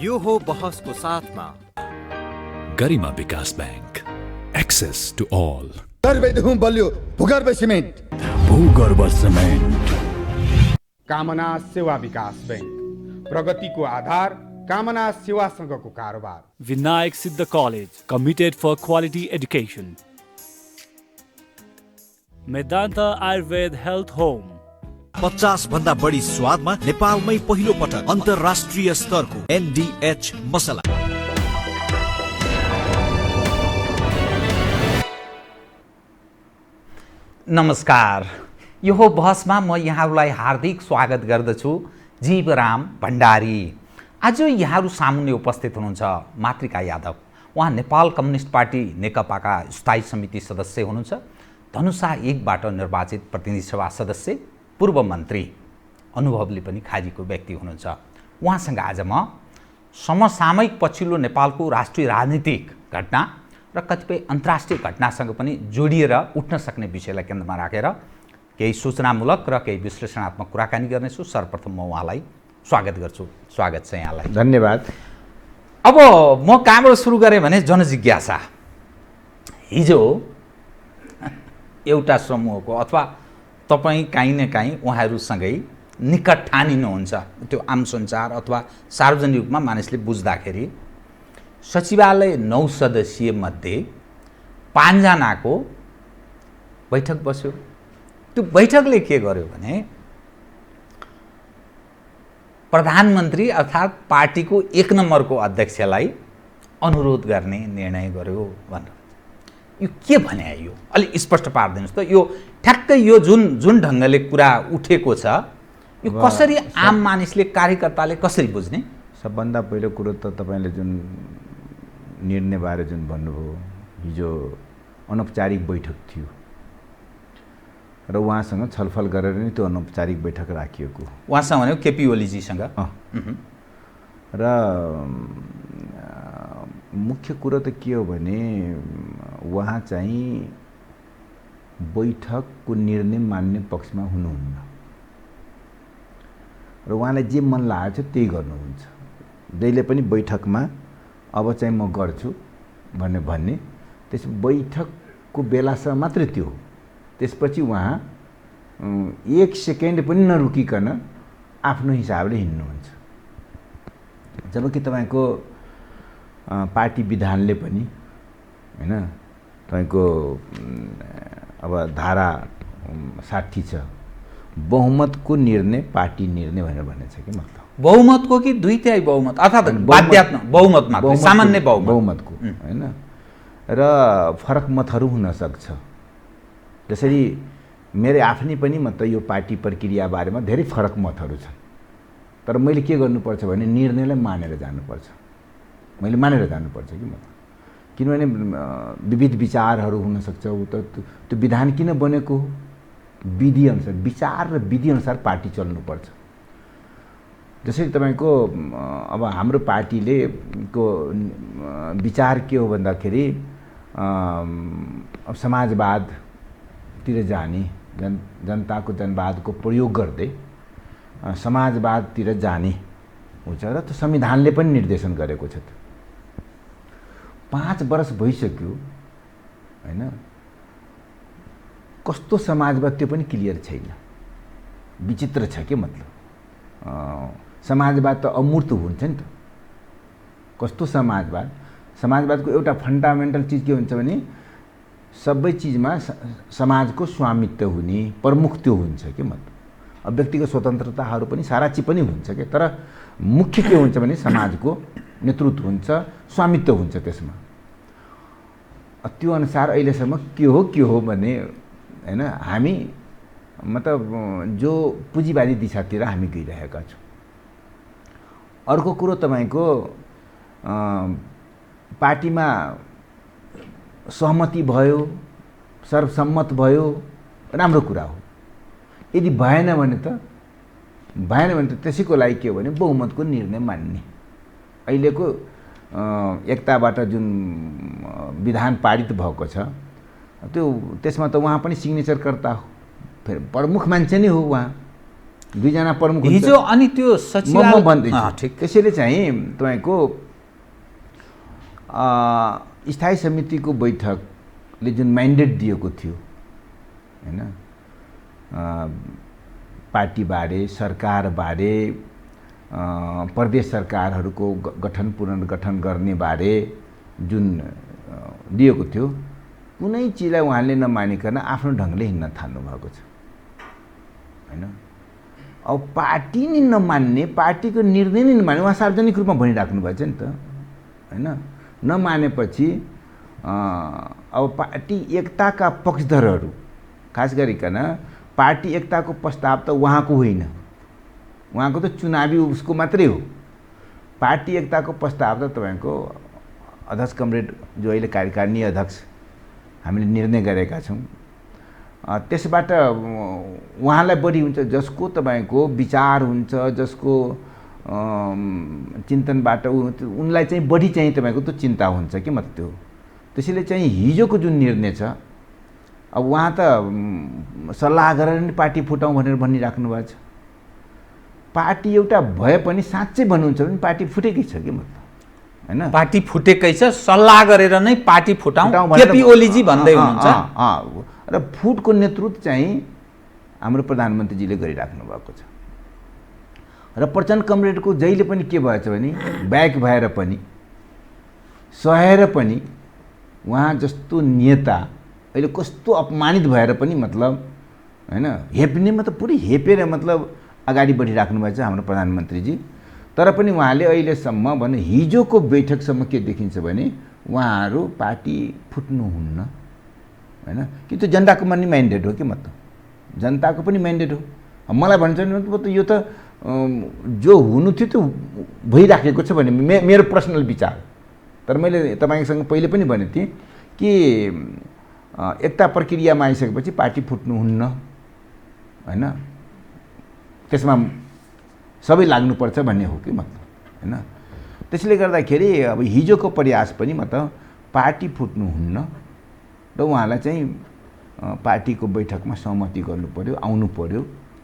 यो हो बहसको साथमा गरिमा विकास बैंक, एक्सेस टु ऑल। गर्भदेखि बलियो भूगर्भ सिमेन्ट, भूगर्भ सिमेन्ट। कामना सेवा विकास बैंक, प्रगतिको आधार कामना सेवासँगको कारोबार। Vinayak Siddh college, committed for quality education. Medanta Ayurved health home, 50 भन्दा बढी स्वादमा नेपालमै पहिलो पटक अन्तर्राष्ट्रिय स्तरको NDH मसला। नमस्कार, यो हो बहसमा म यहाँहरूलाई हार्दिक स्वागत गर्दछु। जीवराम भण्डारी। आज यहाँहरू सामुन्ने उपस्थित हुनुहुन्छ मातृका यादव। उहाँ नेपाल कम्युनिस्ट पार्टी नेकपाका स्थायी समिति सदस्य हुनुहुन्छ। धनुषा 1बाट निर्वाचित प्रतिनिधि सभा सदस्य, पूर्व मन्त्री, अनुभवले पनि खाजीको व्यक्ति हुनुहुन्छ। उहाँसँग आज म समसामयिक पछिल्लो नेपालको राष्ट्रिय राजनीतिक घटना र कतिपय अन्तर्राष्ट्रिय घटनासँग पनि जोडिएर उठ्न सक्ने विषयलाई केन्द्रमा राखेर केही सूचनामूलक र केही विश्लेषणात्मक कुराकानी गर्नेछु। सर्वप्रथम म उहाँलाई स्वागत गर्छु। स्वागत छ यहाँलाई। धन्यवाद। अब म कहाँबाट सुरु गरेँ भने जनजिज्ञासा। हिजो एउटा समूहको अथवा तपाईँ काहीँ न काहीँ उहाँहरूसँगै निकट ठानिनुहुन्छ, त्यो आम सञ्चार अथवा सार्वजनिक रूपमा मानिसले बुझ्दाखेरि सचिवालय 9 सदस्यीय मध्ये 5 जनाको बैठक बस्यो। त्यो बैठकले के गर्यो भने प्रधानमन्त्री अर्थात् पार्टीको 1 नम्बरको अध्यक्षलाई अनुरोध गर्ने निर्णय गर्यो भनेर। यो के भने यो अलि स्पष्ट पारिदिनुहोस् त। यो ठ्याक्कै यो जुन ढङ्गले कुरा उठेको छ, यो कसरी आम मानिसले, कार्यकर्ताले कसरी बुझ्ने? सबभन्दा पहिलो कुरो त तपाईँले जुन निर्णयबारे जुन भन्नुभयो, हिजो अनौपचारिक बैठक थियो र उहाँसँग छलफल गरेर नै त्यो अनौपचारिक बैठक राखिएको। उहाँसँग भनेको केपी ओलीजीसँग। र मुख्य कुरो त के हो भने उहाँ चाहिँ बैठकको निर्णय मान्ने पक्षमा हुनुहुन्न र उहाँलाई जे मन लागेको छ त्यही गर्नुहुन्छ। जहिले पनि बैठकमा अब चाहिँ म गर्छु भन्ने त्यस बैठकको बेलासम्म मात्रै त्यो हो। त्यसपछि उहाँ 1 सेकेन्ड पनि नरुकिकन आफ्नो हिसाबले हिँड्नुहुन्छ। जबकि तपाईँको पार्टी विधानले पनि हैन, तपाईँको अब धारा 60 छ, बहुमतको निर्णय पार्टी निर्णय भनेर भनेको छ कि मतलब बहुमतको कि 2/3 बहुमत अर्थात् बाध्यात्मक बहुमत मात्र, सामान्य बहुमतको हैन। र फरक मतहरू हुन सक्छ। जसरी मेरो आफ्नै पनि मतलब यो पार्टी प्रक्रिया बारेमा धेरै फरक मतहरू छन्, तर मैले के गर्नुपर्छ भने निर्णयलाई मानेर जानुपर्छ। मैले मानेर जानुपर्छ कि मतलब, किनभने विविध विचारहरू हुन सक्छ। त्यो विधान किन बनेको हो? विधि अनुसार, विचार र विधि अनुसार पार्टी चल्नुपर्छ। जसरी तपाईँको अब हाम्रो पार्टीले को विचार के हो भन्दाखेरि अब समाजवादतिर जाने, जनताको जनवादको प्रयोग गर्दै समाजवादतिर जाने हुन्छ र त्यो संविधानले पनि निर्देशन गरेको छ। 5 वर्ष भइसक्यो हैन, कस्तो समाजवाद त्यो पनि क्लियर छैन। विचित्र छ के मतलब समाजवाद त अमूर्त हुन्छ नि त। कस्तो समाजवाद? समाजवादको एउटा फन्डामेन्टल चिज के हुन्छ भने सबै चिजमा समाजको स्वामित्व हुने, प्रमुख त्यो हुन्छ के मतलब। अब व्यक्तिगत स्वतन्त्रताहरू पनि सारा चिज पनि हुन्छ के, तर मुख्य के हुन्छ भने समाजको नेतृत्व हुन्छ, स्वामित्व हुन्छ त्यसमा। त्यो अनुसार अहिलेसम्म के हो भने हैन, हामी मतलब जो पुँजीवादी दिशातिर हामी गइरहेका छौँ। अर्को कुरो तपाईँको पार्टीमा सहमति भयो, सर्वसम्मत भयो, राम्रो कुरा हो। यदि भएन भने त त्यसैको लागि के हो भने बहुमतको निर्णय मान्ने। अहिलेको एकताबाट जुन विधान पारित भएको छ त्यसमा त उहाँ पनि सिग्नेचरकर्ता हो, फेरि प्रमुख मान्छे नै हो उहाँ। दुईजना प्रमुख हुन्छ। हिजो अनि त्यो म सचिवालय भन्दैछु ठिक। त्यसैले चाहिँ तपाईँको स्थायी समितिको बैठकले जुन म्यान्डेट दिएको थियो हैन, पार्टीबारे, सरकारबारे, प्रदेश सरकारहरूको गठन पुनर्गठन गर्ने बारे जुन दिएको थियो, कुनै चिजलाई उहाँले नमानिकन आफ्नो ढङ्गले हिँड्न थाल्नु भएको छ हैन। अब पार्टी नै नमान्ने, पार्टीको निर्णय नै नमान्ने, उहाँ सार्वजनिक रूपमा भनिराख्नु भएको छ नि त हैन। नमानेपछि अब पार्टी एकताका पक्षधरहरू, खास गरिकन पार्टी एकताको प्रस्ताव त उहाँको होइन, उहाँको त चुनावी उसको मात्रै हो। पार्टी एकताको प्रस्ताव त तपाईँको अध्यक्ष कमरेड जो अहिले कार्यकारिणी अध्यक्ष हामीले निर्णय गरेका छौँ, त्यसबाट उहाँलाई बढी हुन्छ, जसको तपाईँको विचार हुन्छ, जसको चिन्तनबाट उनलाई चाहिँ बढी चाहिँ तपाईँको त्यो चिन्ता हुन्छ कि मतलब त्यो। त्यसैले चाहिँ हिजोको जुन निर्णय छ, अब उहाँ त सल्लाह गरेर नि पार्टी फुटाउँ भनेर भनिराख्नु भएको छ। पार्टी एउटा भए पनि साँच्चै भन्नुहुन्छ भने पार्टी फुटेकै छ कि मतलब हैन। पार्टी फुटेकै छ, सल्लाह गरेर नै पार्टी फुटाउँ केपी ओलीजी भन्दै हुनुहुन्छ। र फुटको नेतृत्व चाहिँ हाम्रो प्रधानमन्त्रीजीले गरिराख्नु भएको छ। र प्रचण्ड कमरेडको जहिले पनि के भएछ भने ब्याक भएर पनि सहेर पनि उहाँ जस्तो नेता अहिले कस्तो अपमानित भएर पनि मतलब हैन, हेप्ने मतलब पुरै हेपेर मतलब अगाडि बढिराख्नु भएको छ हाम्रो प्रधानमन्त्रीजी। तर पनि उहाँले अहिलेसम्म भने हिजोको बैठकसम्म के देखिन्छ भने उहाँहरू पार्टी फुट्नुहुन्न हैन, कि त्यो जनताको पनि म्यान्डेट हो कि मतलब जनताको पनि म्यान्डेट हो। मलाई भन्छ नि मतलब यो त जो हुनु थियो त्यो भइराखेको छ भने मेरो पर्सनल विचार। तर मैले तपाईँसँग पहिले पनि भनेको थिएँ कि एकता प्रक्रियामा आइसकेपछि पार्टी फुट्नुहुन्न हैन, त्यसमा सबै लाग्नुपर्छ भन्ने हो कि मतलब हैन। त्यसले गर्दाखेरि अब हिजोको प्रयास पनि मतलब पार्टी फुट्नुहुन्न र उहाँलाई चाहिँ पार्टीको बैठकमा सहमति गर्नु पर्यो, आउनु पर्यो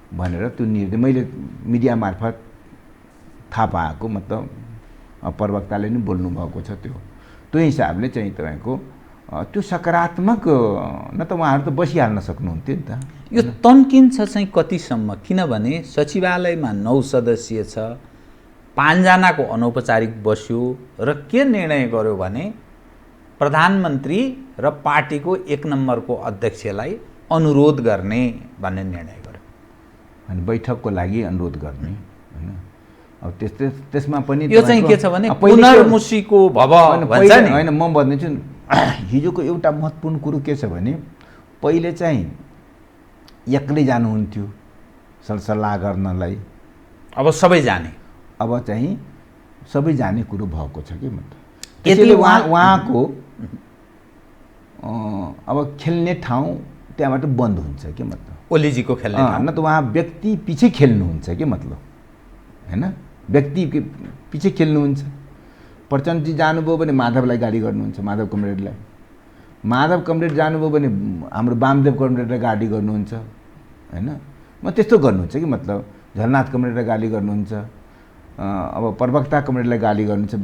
भनेर त्यो निर्णय मैले मिडिया मार्फत थाहा पाएको, मतलब प्रवक्ताले नै बोल्नु भएको छ। त्यो हिसाबले चाहिँ तपाईँको त्यो सकारात्मक न त उहाँहरू त बसिहाल्न सक्नुहुन्थ्यो नि त। यो तन्किन्छ चाहिँ कतिसम्म, किनभने सचिवालयमा 9 सदस्यीय छ, 5 जनाको अनौपचारिक बस्यो र के निर्णय गर्यो भने प्रधानमन्त्री र पार्टीको 1 नम्बरको अध्यक्षलाई अनुरोध गर्ने भन्ने निर्णय गर्यो। अनि बैठकको लागि अनुरोध गर्ने हैन। अब त्यसमा पनि यो चाहिँ के छ भने पुनर्मुसीको भव भन्छ नि हैन। म भन्दैछु हिजोको एउटा महत्त्वपूर्ण कुरो के छ भने पहिले चाहिँ एक्लै जानुहुन्थ्यो सरसल्लाह गर्नलाई, अब सबै जाने, अब चाहिँ सबै जाने कुरो भएको छ कि मतलब। त्यसैले उहाँको अब खेल्ने ठाउँ त्यहाँबाट बन्द हुन्छ कि मतलब ओलीजीको खेल्ने ठाउँ। न त उहाँ व्यक्ति पछि खेल्नुहुन्छ कि मतलब हैन, व्यक्ति पछि खेल्नुहुन्छ। प्रचण्डजी जानुभयो भने माधवलाई गाली गर्नुहुन्छ, माधव कमरेडलाई। माधव कमरेड जानुभयो भने हाम्रो वामदेव कमरेडलाई गाली गर्नुहुन्छ हैन। म त्यस्तो गर्नुहुन्छ कि मतलब झलनाथ कमरेडलाई गाली गर्नुहुन्छ, अब प्रवक्ता कमरेडलाई गाली गर्नुहुन्छ।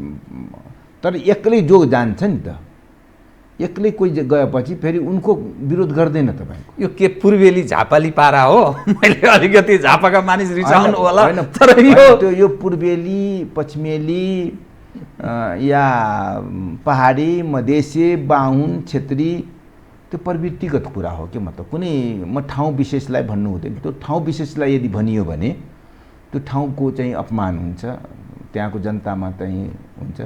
तर एक्लै जो जान्छ नि त, एक्लै कोही गएपछि फेरि उनको विरोध गर्दैन तपाईँको। यो के पूर्वेली झापाली पारा हो? मैले अलिकति झापाका मानिस रिसाउनु होला, तर यो पूर्वेली पश्चिमेली या पहाडी मधेसी बाहुन क्षेत्री त्यो प्रवृत्तिगत कुरा हो कि मतलब कुनै म ठाउँ विशेषलाई भन्नु हुँदैन। त्यो ठाउँ विशेषलाई यदि भनियो भने त्यो ठाउँको चाहिँ अपमान हुन्छ, त्यहाँको जनतामा चाहिँ हुन्छ।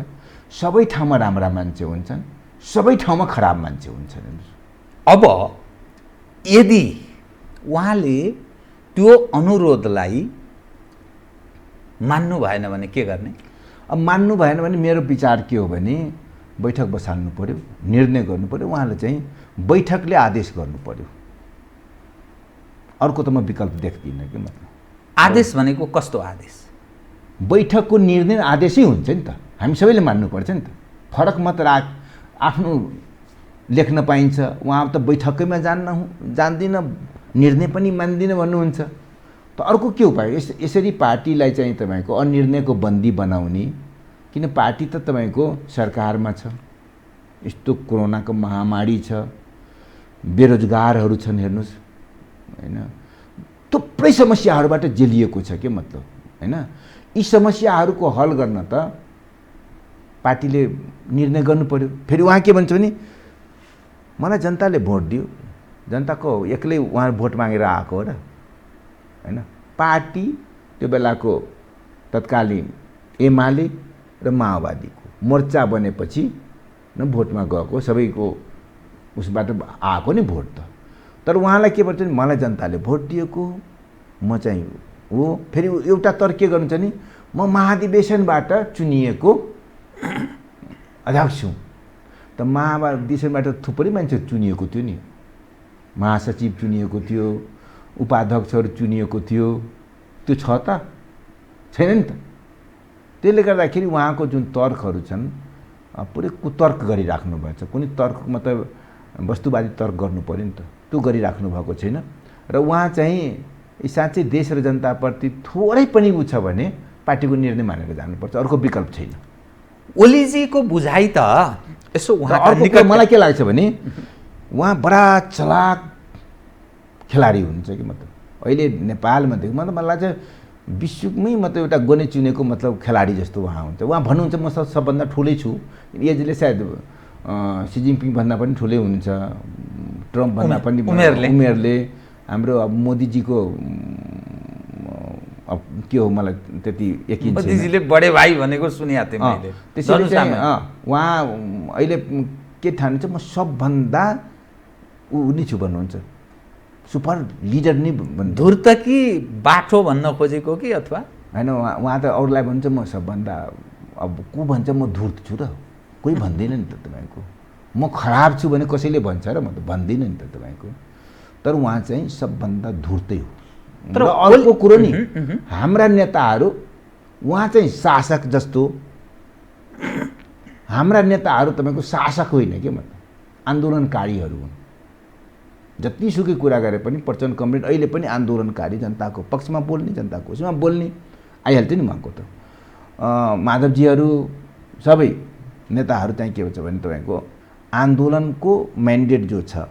सबै ठाउँमा राम्रा मान्छे हुन्छन्, सबै ठाउँमा खराब मान्छे हुन्छन्। अब यदि उहाँले त्यो अनुरोधलाई मान्नु भएन भने के गर्ने? अब मान्नु भएन भने मेरो विचार के हो भने बैठक बसाल्नु पर्यो, निर्णय गर्नु पर्यो। उहाँले चाहिँ बैठकले आदेश गर्नु पर्यो, अर्को त म विकल्प देख्दिनँ कि मतलब। आदेश भनेको कस्तो आदेश? बैठकको निर्णय आदेशै हुन्छ नि त, हामी सबैले मान्नुपर्छ नि त। फरक मात्र आफ्नो लेख्न पाइन्छ, उहाँ त बैठकैमा जान्दिनँ, निर्णय पनि मान्दिनँ भन्नुहुन्छ। त अर्को के उपाय? यसरी पार्टीलाई चाहिँ तपाईँको अनिर्णयको बन्दी बनाउने, किन पार्टी त तपाईँको सरकारमा छ, यस्तो कोरोनाको महामारी छ, बेरोजगारहरू छन्, हेर्नुहोस् होइन, थुप्रै समस्याहरूबाट जेलिएको छ के मतलब होइन। यी समस्याहरूको हल गर्न त पार्टीले निर्णय गर्नु पर्यो। फेरि उहाँ के भन्छ भने मलाई जनताले भोट दियो, जनताको एक्लै उहाँ भोट मागेर आएको हो र होइन। पार्टी त्यो बेलाको तत्कालीन एमाले र माओवादीको मोर्चा बनेपछि न भोटमा गएको, सबैको उसबाट आएको नि भोट त। तर उहाँलाई के भन्छ भने मलाई जनताले भोट दिएको, म चाहिँ हो। फेरि एउटा तर के गर्नुहुन्छ नि, म महाधिवेशनबाट चुनिएको अध्यक्ष हुँ। त महाधिवेशनबाट थुप्रै मान्छे चुनिएको थियो नि, महासचिव चुनिएको थियो, उपाध्यक्षहरू चुनिएको थियो, त्यो छ त छैन नि त। त्यसले गर्दाखेरि उहाँको जुन तर्कहरू छन् पुरै कुतर्क गरिराख्नु भएको छ। कुनै तर्क मतलब वस्तुवादी तर्क गर्नु पऱ्यो नि त, त्यो गरिराख्नु भएको छैन। र उहाँ चाहिँ साँच्चै देश र जनताप्रति थोरै पनि उ छ भने पार्टीको निर्णय मानेर जानुपर्छ, अर्को विकल्प छैन। ओलीजीको बुझाइ त यसो अर्को मलाई के लाग्छ भने उहाँ बडा चलाक खेलाडी हुनुहुन्छ कि मतलब अहिले नेपालमा देख्नु मतलब मलाई लाग्छ विश्वमै मतलब एउटा गने चुनेको मतलब खेलाडी जस्तो उहाँ हुन्छ। उहाँ भन्नुहुन्छ म सबभन्दा ठुलै छु, एजले सायद सी जिनपिङ भन्दा पनि ठुलै हुनुहुन्छ, ट्रम्प भन्दा पनि उमेरले। हाम्रो अब मोदीजीको अब के हो मलाई त्यति यकिन छैन। मोदीजीले बडे भाइ भनेको सुनेको थिएँ मैले। त्यसैले चाहिँ उहाँ अहिले के ठान्छ, म सबभन्दा ऊ नै छु भन्नुहुन्छ, सुपर लिडर नै भन्नु। धुर्त कि बाठो भन्न खोजेको कि अथवा होइन, उहाँ त अरूलाई भन्छ म सबभन्दा, अब को भन्छ म धुर्त छु र, कोही भन्दैन नि त तपाईँको। म खराब छु भने कसैले भन्छ र, म त भन्दिनँ नि त तपाईँको। तर उहाँ चाहिँ सबभन्दा धुर्तै हो। तर अर्को कुरो नि, हाम्रा नेताहरू उहाँ चाहिँ शासक जस्तो, हाम्रा नेताहरू तपाईँको शासक होइन के मतलब आन्दोलनकारीहरू हुन्। जतिसुकै कुरा गरे पनि प्रचण्ड कमरेड अहिले पनि आन्दोलनकारी, जनताको पक्षमा बोल्ने, जनताको उसमा बोल्ने आइहाल्थ्यो नि उहाँको त। माधवजीहरू सबै नेताहरू चाहिँ के भन्छ भने तपाईँको आन्दोलनको म्यान्डेट जो छ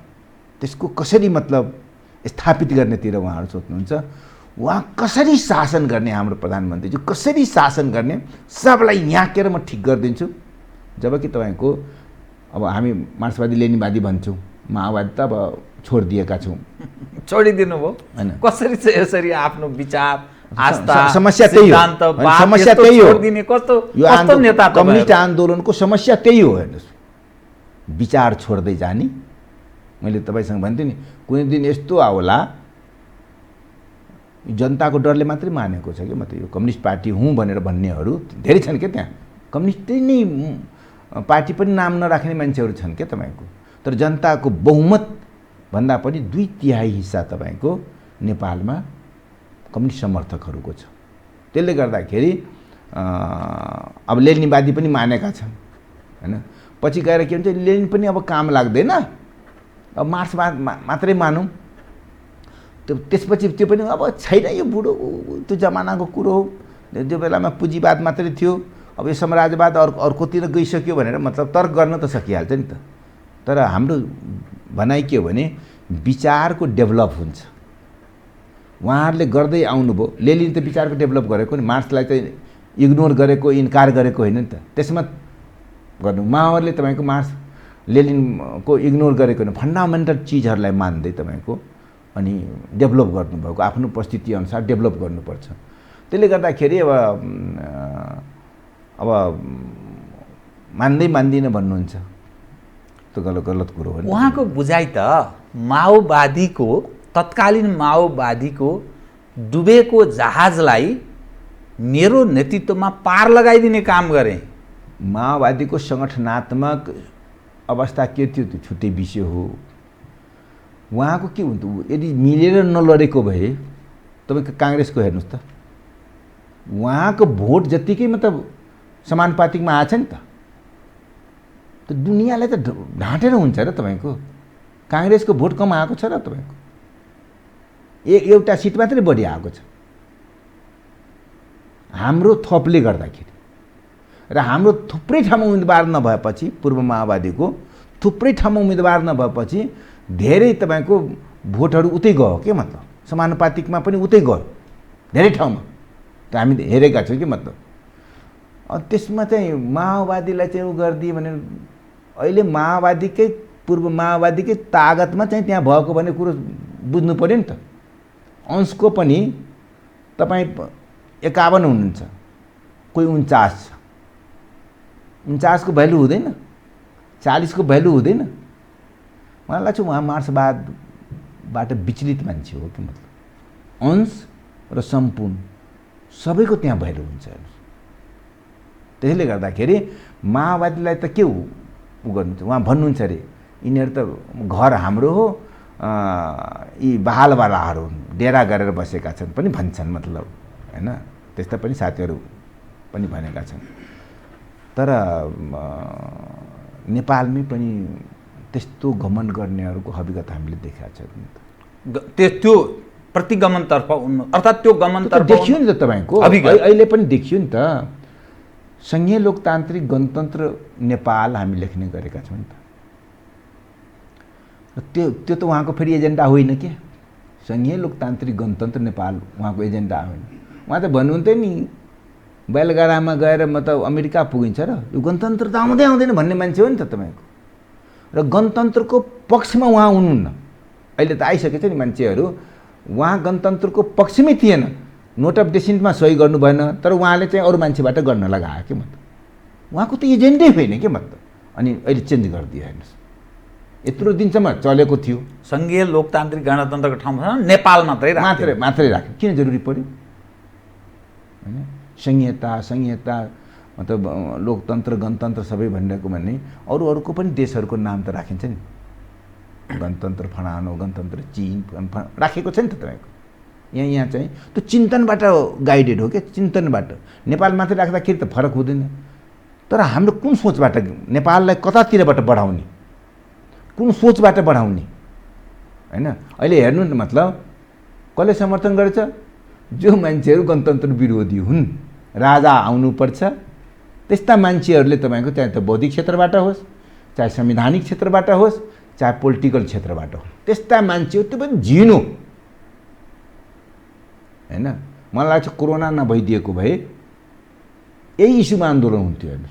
त्यसको कसरी मतलब स्थापित गर्नेतिर उहाँहरू सोच्नुहुन्छ। उहाँ कसरी शासन गर्ने, हाम्रो प्रधानमन्त्रीजी कसरी शासन गर्ने, सबलाई याकेर म ठिक गरिदिन्छु। जबकि तपाईँको अब हामी मार्क्सवादी लेनिनवादी भन्छौँ, माओवादी त अब छोडिदिएका छौँ। छोडिदिनु भयो होइन, कसरी चाहिँ यसरी आफ्नो विचार आस्था समस्या त्यही हो, समस्या त्यही हो। कस्तो नेता कम्युनिस्ट आन्दोलनको समस्या त्यही हो। हेर्नुहोस्, विचार छोड्दै जाने। मैले तपाईँसँग भन्थेँ नि, कुनै दिन यस्तो आउला, जनताको डरले मात्रै मानेको छ कि म त यो कम्युनिस्ट पार्टी हुँ भनेर भन्नेहरू धेरै छन् क्या त्यहाँ। कम्युनिस्टै नै पार्टी पनि नाम नराख्ने मान्छेहरू छन् क्या तपाईँको। तर जनताको बहुमत भन्दा पनि 2/3 हिस्सा तपाईँको नेपालमा कम्युनिस्ट समर्थकहरूको छ। त्यसले गर्दाखेरि अब लेनिनवादी पनि मानेका छन् होइन। पछि गएर के हुन्छ, लेनिन पनि अब काम लाग्दैन, अब मार्क्स मात्रै मानौँ। त्यसपछि त्यो पनि अब छैन, यो बुढो त्यो जमानाको कुरो हो, त्यो बेलामा पुँजीवाद मात्रै थियो, अब यो साम्राज्यवाद अर्कोतिर गइसक्यो भनेर मतलब तर्क गर्न त सकिहाल्छ नि त। तर हाम्रो भनाइ के हो भने विचारको डेभलप हुन्छ। उहाँहरूले गर्दै आउनुभयो। लेनिन त विचारको डेभलप गरेको नि, मार्क्सलाई चाहिँ इग्नोर गरेको, इन्कार गरेको होइन नि त। त्यसमा गर्नु माओवादीले तपाईँको मार्क्स लेनिनको इग्नोर गरेको होइन, फन्डामेन्टल चिजहरूलाई मान्दै तपाईँको अनि डेभलप गर्नुभएको, आफ्नो परिस्थिति अनुसार डेभलप गर्नुपर्छ। त्यसले गर्दाखेरि अब मान्दिनँ भन्नुहुन्छ, त्यो गलत कुरो हो। उहाँको बुझाइ त माओवादीको, तत्कालीन माओवादीको डुबेको जहाजलाई मेरो नेतृत्वमा पार लगाइदिने काम गरेँ। माओवादीको सङ्गठनात्मक अवस्था के थियो त्यो छुट्टै विषय हो। उहाँको के हुन्थ्यो, यदि मिलेर नलडेको भए तपाईँको काङ्ग्रेसको हेर्नुहोस् त, उहाँको भोट जत्तिकै मतलब समानुपातिकमा आएछ नि त। त दुनियाँलाई त ढाँटेर हुन्छ र तपाईँको। काङ्ग्रेसको भोट कम आएको छ र तपाईँको, एउटा सिट मात्रै बढी आएको छ। हाम्रो थपले गर्दाखेरि र हाम्रो थुप्रै ठाउँमा उम्मेदवार नभएपछि पूर्व माओवादीको थुप्रै ठाउँमा उम्मेदवार नभएपछि धेरै तपाईँको भोटहरू उतै गयो के मतलब समानुपातिकमा पनि उतै गयो धेरै ठाउँमा त हामी हेरेका छौँ कि मतलब त्यसमा चाहिँ माओवादीलाई चाहिँ उ गरिदिए भने अहिले माओवादीकै पूर्व माओवादीकै तागतमा चाहिँ त्यहाँ भएको भन्ने कुरो बुझ्नु पऱ्यो नि त अंशको पनि तपाईँ 51 हुनुहुन्छ कोही 49 छ 49 को भ्यालु हुँदैन 40 को भ्यालु हुँदैन मलाई लाग्छ उहाँ मार्क्सवादबाट विचलित मान्छे हो कि मतलब अंश र सम्पूर्ण सबैको त्यहाँ भ्यालु हुन्छ त्यसैले गर्दाखेरि माओवादीलाई त के उ गर्नुहुन्छ उहाँ भन्नुहुन्छ अरे यिनीहरू त घर हाम्रो हो यी बहालवालाहरू डेरा गरेर बसेका छन् पनि भन्छन् मतलब हैन त्यस्ता पनि साथीहरू पनि भनेका छन् तर नेपालमै पनि त्यस्तो घमण्ड गर्नेहरूको हकीकत हामीले देखेका छौँ त्यो प्रतिगमनतर्फ अर्थात् त्यो गमनतर्फ देखियो नि त तपाईँको अहिले पनि देखियो नि त संघीय लोकतान्त्रिक गणतन्त्र नेपाल हामी लेख्ने गरेका छौँ नि त त्यो त उहाँको फेरि एजेन्डा होइन के संघीय लोकतान्त्रिक गणतन्त्र नेपाल उहाँको एजेन्डा होइन उहाँ त भन्नुहुन्थ्यो नि बैलगाडामा गएर म त अमेरिका पुगिन्छ र यो गणतन्त्र त आउँदै आउँदैन भन्ने मान्छे हो नि त तपाईँको र गणतन्त्रको पक्षमा उहाँ हुनुहुन्न अहिले त आइसकेछ नि मान्छेहरू उहाँ गणतन्त्रको पक्षमै थिएन नोट अफ डिसेन्टमा सही गर्नु भएन तर उहाँले चाहिँ अरू मान्छेबाट गर्न लगायो के मतलब उहाँको त एजेन्डै होइन के मतलब अनि अहिले चेन्ज गरिदियो हेर्नुहोस् यत्रो दिनसम्म चलेको थियो संघीय लोकतान्त्रिक गणतन्त्रको ठाउँमा नेपाल मात्रै राख्यो किन जरुरी पर्यो हैन संहिता मतलब लोकतन्त्र गणतन्त्र सबै भनेको भन्ने अरूको पनि देशहरूको नाम त राखिन्छ नि गणतन्त्र फलानो गणतन्त्र चीन राखेको छ नि त तपाईँको यहाँ चाहिँ त्यो चिन्तनबाट गाइडेड हो क्या चिन्तनबाट नेपाल मात्रै राख्दाखेरि त फरक हुँदैन तर हाम्रो कुन सोचबाट नेपाललाई कतातिरबाट बढाउने कुन सोचबाट बढाउने हैन अहिले हेर्नु न मतलब कसले समर्थन गर्छ जो मान्छेहरू गणतन्त्र विरोधी हुन् राजा आउनुपर्छ त्यस्ता मान्छेहरूले तपाईँको चाहे त बौद्धिक क्षेत्रबाट होस् चाहे संवैधानिक क्षेत्रबाट होस् चाहे पोलिटिकल क्षेत्रबाट होस् त्यस्ता मान्छेहरू त्यो पनि झिनो हैन मलाई लाग्छ कोरोना नभइदिएको भए यही इस्युमा आन्दोलन हुन्थ्यो हेर्नु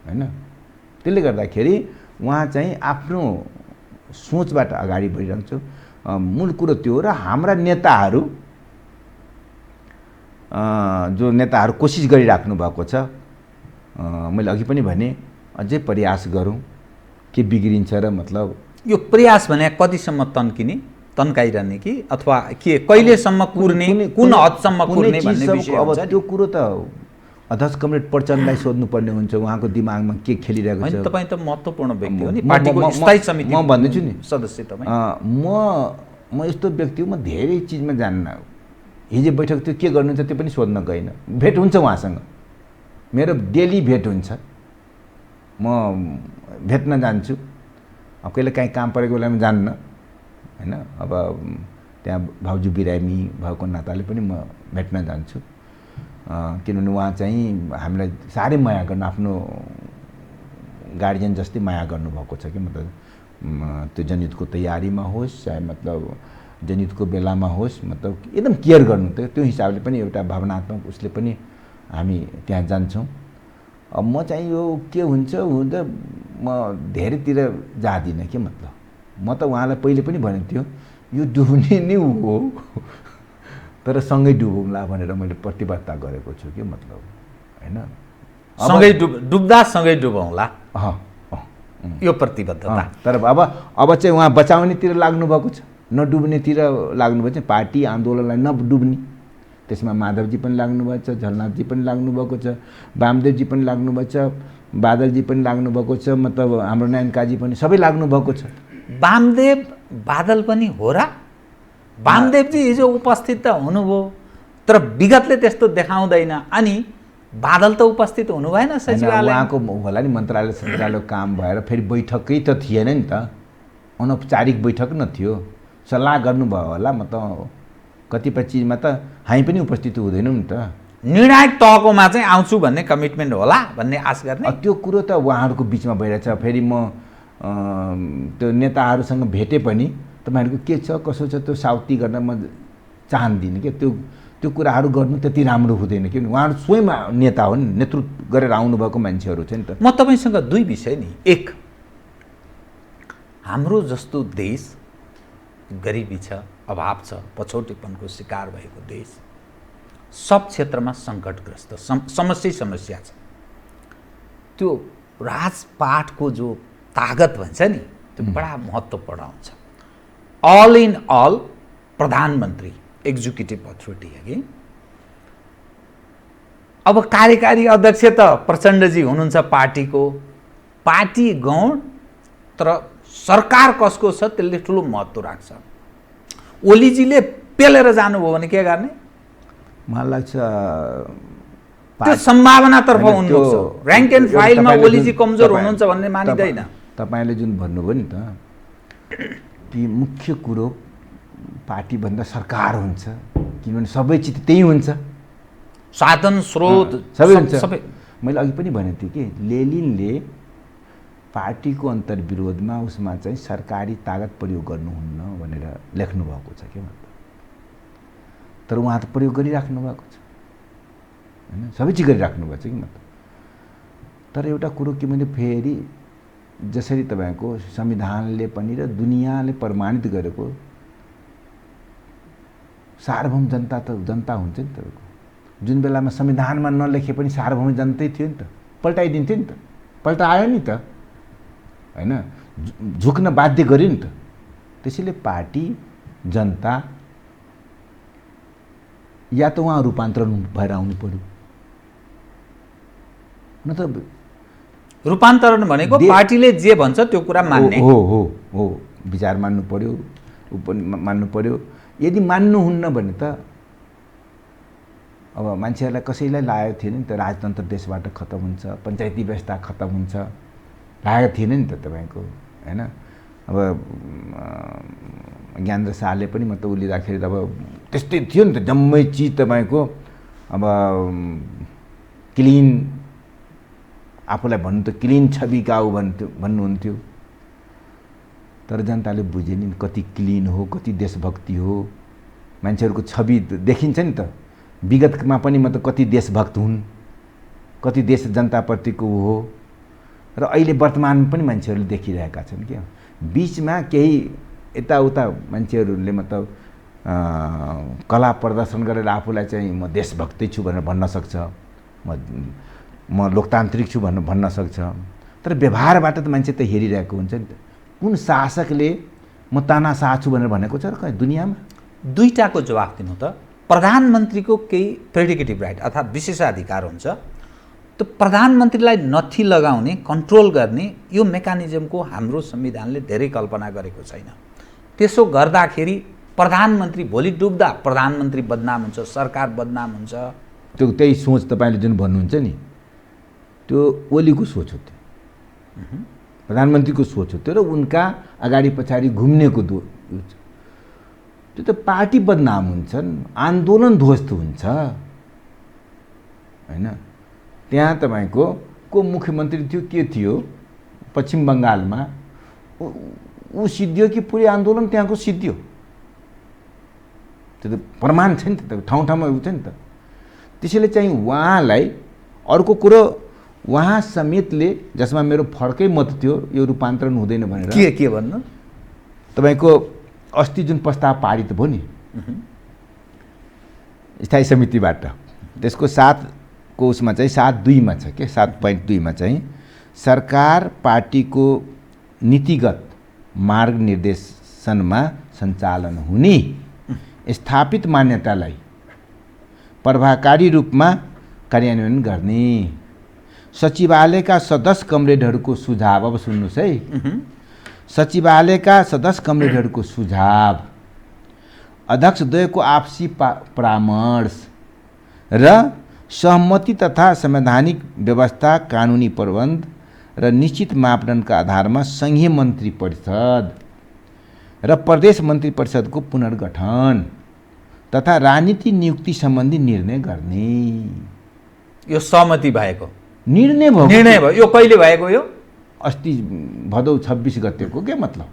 हैन त्यसले गर्दाखेरि उहाँ चाहिँ आफ्नो सोचबाट अगाडि बढिरहन्छ मूल कुरो त्यो हो र हाम्रा नेताहरू जो नेताहरू कोसिस गरिराख्नु भएको छ मैले अघि पनि भने अझै प्रयास गरौँ के बिग्रिन्छ र मतलब यो प्रयास भने कतिसम्म तन्काइरहने कि अथवा के कहिलेसम्म कुर्ने कुन हदसम्म कुर्ने भन्ने विषय अब त्यो कुरो त अध्यक्ष कमरेड प्रचण्डलाई सोध्नुपर्ने हुन्छ उहाँको दिमागमा के खेलिरहेको छ तपाईँ त महत्त्वपूर्ण व्यक्ति हो नि पार्टीको स्थायी समिति म भन्दैछु नि सदस्य तपाईँ म यस्तो व्यक्ति हो म धेरै चिजमा जान्न हिजो बैठक त्यो के गर्नुहुन्छ त्यो पनि सोध्न गएन भेट हुन्छ उहाँसँग मेरो डेली भेट हुन्छ म भेट्न जान्छु अब कहिले काहीँ काम परेको बेलामा जान्न हैन अब त्यहाँ भाउजू बिरामी भएको नाताले पनि म भेट्न जान्छु किनभने उहाँ चाहिँ हामीलाई साह्रै माया गर्नु आफ्नो गार्जियन जस्तै माया गर्नुभएको छ कि मतलब त्यो जनयुद्धको तयारीमा होस् चाहे मतलब जनयुद्धको बेलामा होस् मतलब एकदम केयर गर्नु त्यो हिसाबले पनि एउटा भावनात्मक उसले पनि हामी त्यहाँ जान्छौँ अब म चाहिँ यो के हुन्छ हुँदा म धेरैतिर जाँदिनँ के मतलब म त उहाँलाई पहिले पनि भनेको थियो यो डुब्ने नै हो तर सँगै डुबौँला भनेर मैले प्रतिबद्धता गरेको छु कि मतलब हैन सँगै डुब्दा सँगै डुबौँला यो प्रतिबद्धता तर अब चाहिँ उहाँ बचाउनेतिर लाग्नु भएको छ नडुब्नेतिर लाग्नुभएको छ पार्टी आन्दोलनलाई नडुब्ने त्यसमा माधवजी पनि लाग्नुभएको छ झलनाथजी पनि लाग्नुभएको छ वामदेवजी पनि लाग्नुभएको छ बादलजी पनि लाग्नुभएको छ मतलब हाम्रो नारायण काजी पनि सबै लाग्नुभएको छ वामदेव बादल पनि हो र वामदेवजी हिजो उपस्थित त हुनुभयो तर विगतले त्यस्तो देखाउँदैन अनि बादल त उपस्थित हुनु भएन सचिवालय उहाँको होला नि मन्त्रालय सञ्चालक काम भएर फेरि बैठकै त थिएन नि त अनौपचारिक बैठक न थियो सल्लाह गर्नुभयो होला म त कतिपय चिजमा त हामी पनि उपस्थित हुँदैनौँ नि त। निर्णायक तहकोमा चाहिँ आउँछु भन्ने कमिटमेन्ट होला भन्ने आश गर्ने। त्यो कुरो त उहाँहरूको बिचमा भइरहेछ। फेरि म त्यो नेताहरूसँग भेटे पनि तपाईँहरूको के छ कसो छ त्यो साउती गर्न म चाहदिनँ क्या। त्यो कुराहरू गर्नु त्यति राम्रो हुँदैन किनभने उहाँहरू स्वयं नेता हुन्, नेतृत्व गरेर आउनुभएको मान्छेहरू छ नि त। म तपाईँसँग दुई विषय नि, एक हाम्रो जस्तो देश गरिबी छ, अभाव छ, पछौटेपनको शिकार भएको देश, सब क्षेत्रमा सङ्कटग्रस्त, समस्या छ। त्यो राजपाटको जो तागत भन्छ नि त्यो बडा महत्त्वपूर्ण हुन्छ। अल इन अल प्रधानमन्त्री एक्जिक्युटिभ अथोरिटी है कि। अब कार्यकारी अध्यक्ष त प्रचण्डजी हुनुहुन्छ पार्टीको, पार्टी गौण, तर सरकार कसको छ त्यसले ठुलो महत्त्व राख्छ। ओलीजीले पेलेर जानुभयो भने के गर्ने? मलाई लाग्छ त्यो सम्भावनातर्फ हुनुहुन्छ। ऱ्याङ्क एन्ड फाइलमा ओलीजी कमजोर हुनुहुन्छ भन्ने मानिँदैन। तपाईँले जुन भन्नुभयो नि त कि मुख्य कुरो पार्टीभन्दा सरकार हुन्छ, किनभने सबै चिज त्यही हुन्छ, साधन स्रोत सबै हुन्छ। मैले अघि पनि भनेको थिएँ कि लेनिनले पार्टीको अन्तर्विरोधमा उसमा चाहिँ सरकारी तागत प्रयोग गर्नुहुन्न भनेर लेख्नु भएको छ के मतलब। तर उहाँ त प्रयोग गरिराख्नु भएको छ हैन, सबै चिज गरिराख्नु भएको छ कि मतलब। तर एउटा कुरो के भने फेरि जसरी तपाईँको संविधानले पनि र दुनियाँले प्रमाणित गरेको सार्वभौम जनता त जनता हुन्छ नि तपाईँको। जुन बेलामा संविधानमा नलेखे पनि सार्वभौम जनतै थियो नि त, पल्टाइदिन्थ्यो नि त, पल्टायो नि त हैन, झुक्न बाध्य गर्यो नि त। त्यसैले पार्टी जनता या त उहाँ रूपान्तरण भएर आउनु पर्यो, न त रूपान्तरण भनेको पार्टीले जे भन्छ त्यो कुरा मान्ने हो विचार मान्नु पर्यो, मान्नु पर्यो। यदि मान्नुहुन्न भने त अब मान्छेहरूलाई कसैलाई लागेको थिएन नि त राजतन्त्र देशबाट खतम हुन्छ, पञ्चायती व्यवस्था खतम हुन्छ, लागेको थिएन नि त तपाईँको हैन। अब ज्ञानेन्द्र शाहले पनि म त उलिँदाखेरि अब त्यस्तै थियो नि त, जम्मै चिज तपाईँको अब क्लिन, आफूलाई भन्नु त क्लिन छवि गाऊ भन्नुहुन्थ्यो। तर जनताले बुझे नि कति क्लिन हो, कति देशभक्ति हो। मान्छेहरूको छवि देखिन्छ नि त, विगतमा पनि मतलब कति देशभक्त हुन्, कति देश जनताप्रतिको हो, र अहिले वर्तमानमा पनि मान्छेहरूले देखिरहेका छन् क्या। बिचमा केही यताउता मान्छेहरूले मतलब कला प्रदर्शन गरेर आफूलाई चाहिँ म देशभक्तै छु भनेर भन्न सक्छ, म लोकतान्त्रिक छु भनेर भन्न सक्छ। तर व्यवहारबाट त मान्छे त हेरिरहेको हुन्छ नि त। कुन शासकले म तानाशाह छु भनेर भनेको छ र कहीँ दुनियाँमा? दुईटाको जवाफ दिनु त। प्रधानमन्त्रीको केही प्रेडिकेटिभ राइट अर्थात् विशेषाधिकार हुन्छ, त्यो प्रधानमन्त्रीलाई नथी लगाउने, कन्ट्रोल गर्ने यो मेकानिजमको हाम्रो संविधानले धेरै कल्पना गरेको छैन। त्यसो गर्दाखेरि प्रधानमन्त्री भोलि डुब्दा प्रधानमन्त्री बदनाम हुन्छ, सरकार बदनाम हुन्छ। त्यो त्यही सोच तपाईँले जुन भन्नुहुन्छ नि त्यो ओलीको सोच हो, त्यो प्रधानमन्त्रीको सोच हो त्यो, र उनका अगाडि पछाडि घुम्नेको त्यो त पार्टी बदनाम हुन्छन्, आन्दोलन ध्वस्त हुन्छ हैन। त्यहाँ तपाईँको को मुख्यमन्त्री थियो, के थियो पश्चिम बङ्गालमा, ऊ सिद्धियो कि पुरै आन्दोलन त्यहाँको सिद्धियो? त्यो त प्रमाण छ नि त, ठाउँ ठाउँमा उ छ नि त। त्यसैले चाहिँ उहाँलाई अर्को कुरो उहाँ समेतले, जसमा मेरो फर्कै मत थियो यो रूपान्तरण हुँदैन भनेर, के भन्नु तपाईँको अस्ति जुन प्रस्ताव पारित भयो नि स्थायी समितिबाट, त्यसको 7 को उसमा चाहिँ 7.2 छ के, 7.2 चाहिँ सरकार पार्टीको नीतिगत मार्गनिर्देशनमा सञ्चालन हुने स्थापित मान्यतालाई प्रभावकारी रूपमा कार्यान्वयन गर्ने सचिवालयका सदस्य कमरेडहरूको सुझाव, अब सुन्नुहोस् है, सचिवालयका सदस्य कमरेडहरूको सुझाव, अध्यक्षद्वयको आपसी परामर्श र सहमति तथा संवैधानिक व्यवस्था, कानुनी प्रबन्ध र निश्चित मापदण्डका आधारमा सङ्घीय मन्त्री परिषद र प्रदेश मन्त्री परिषदको पुनर्गठन तथा राजनीति नियुक्ति सम्बन्धी निर्णय गर्ने। यो सहमति भएको निर्णय भयो। यो कहिले भएको? यो अस्ति भदौ 26 गतेको के मतलब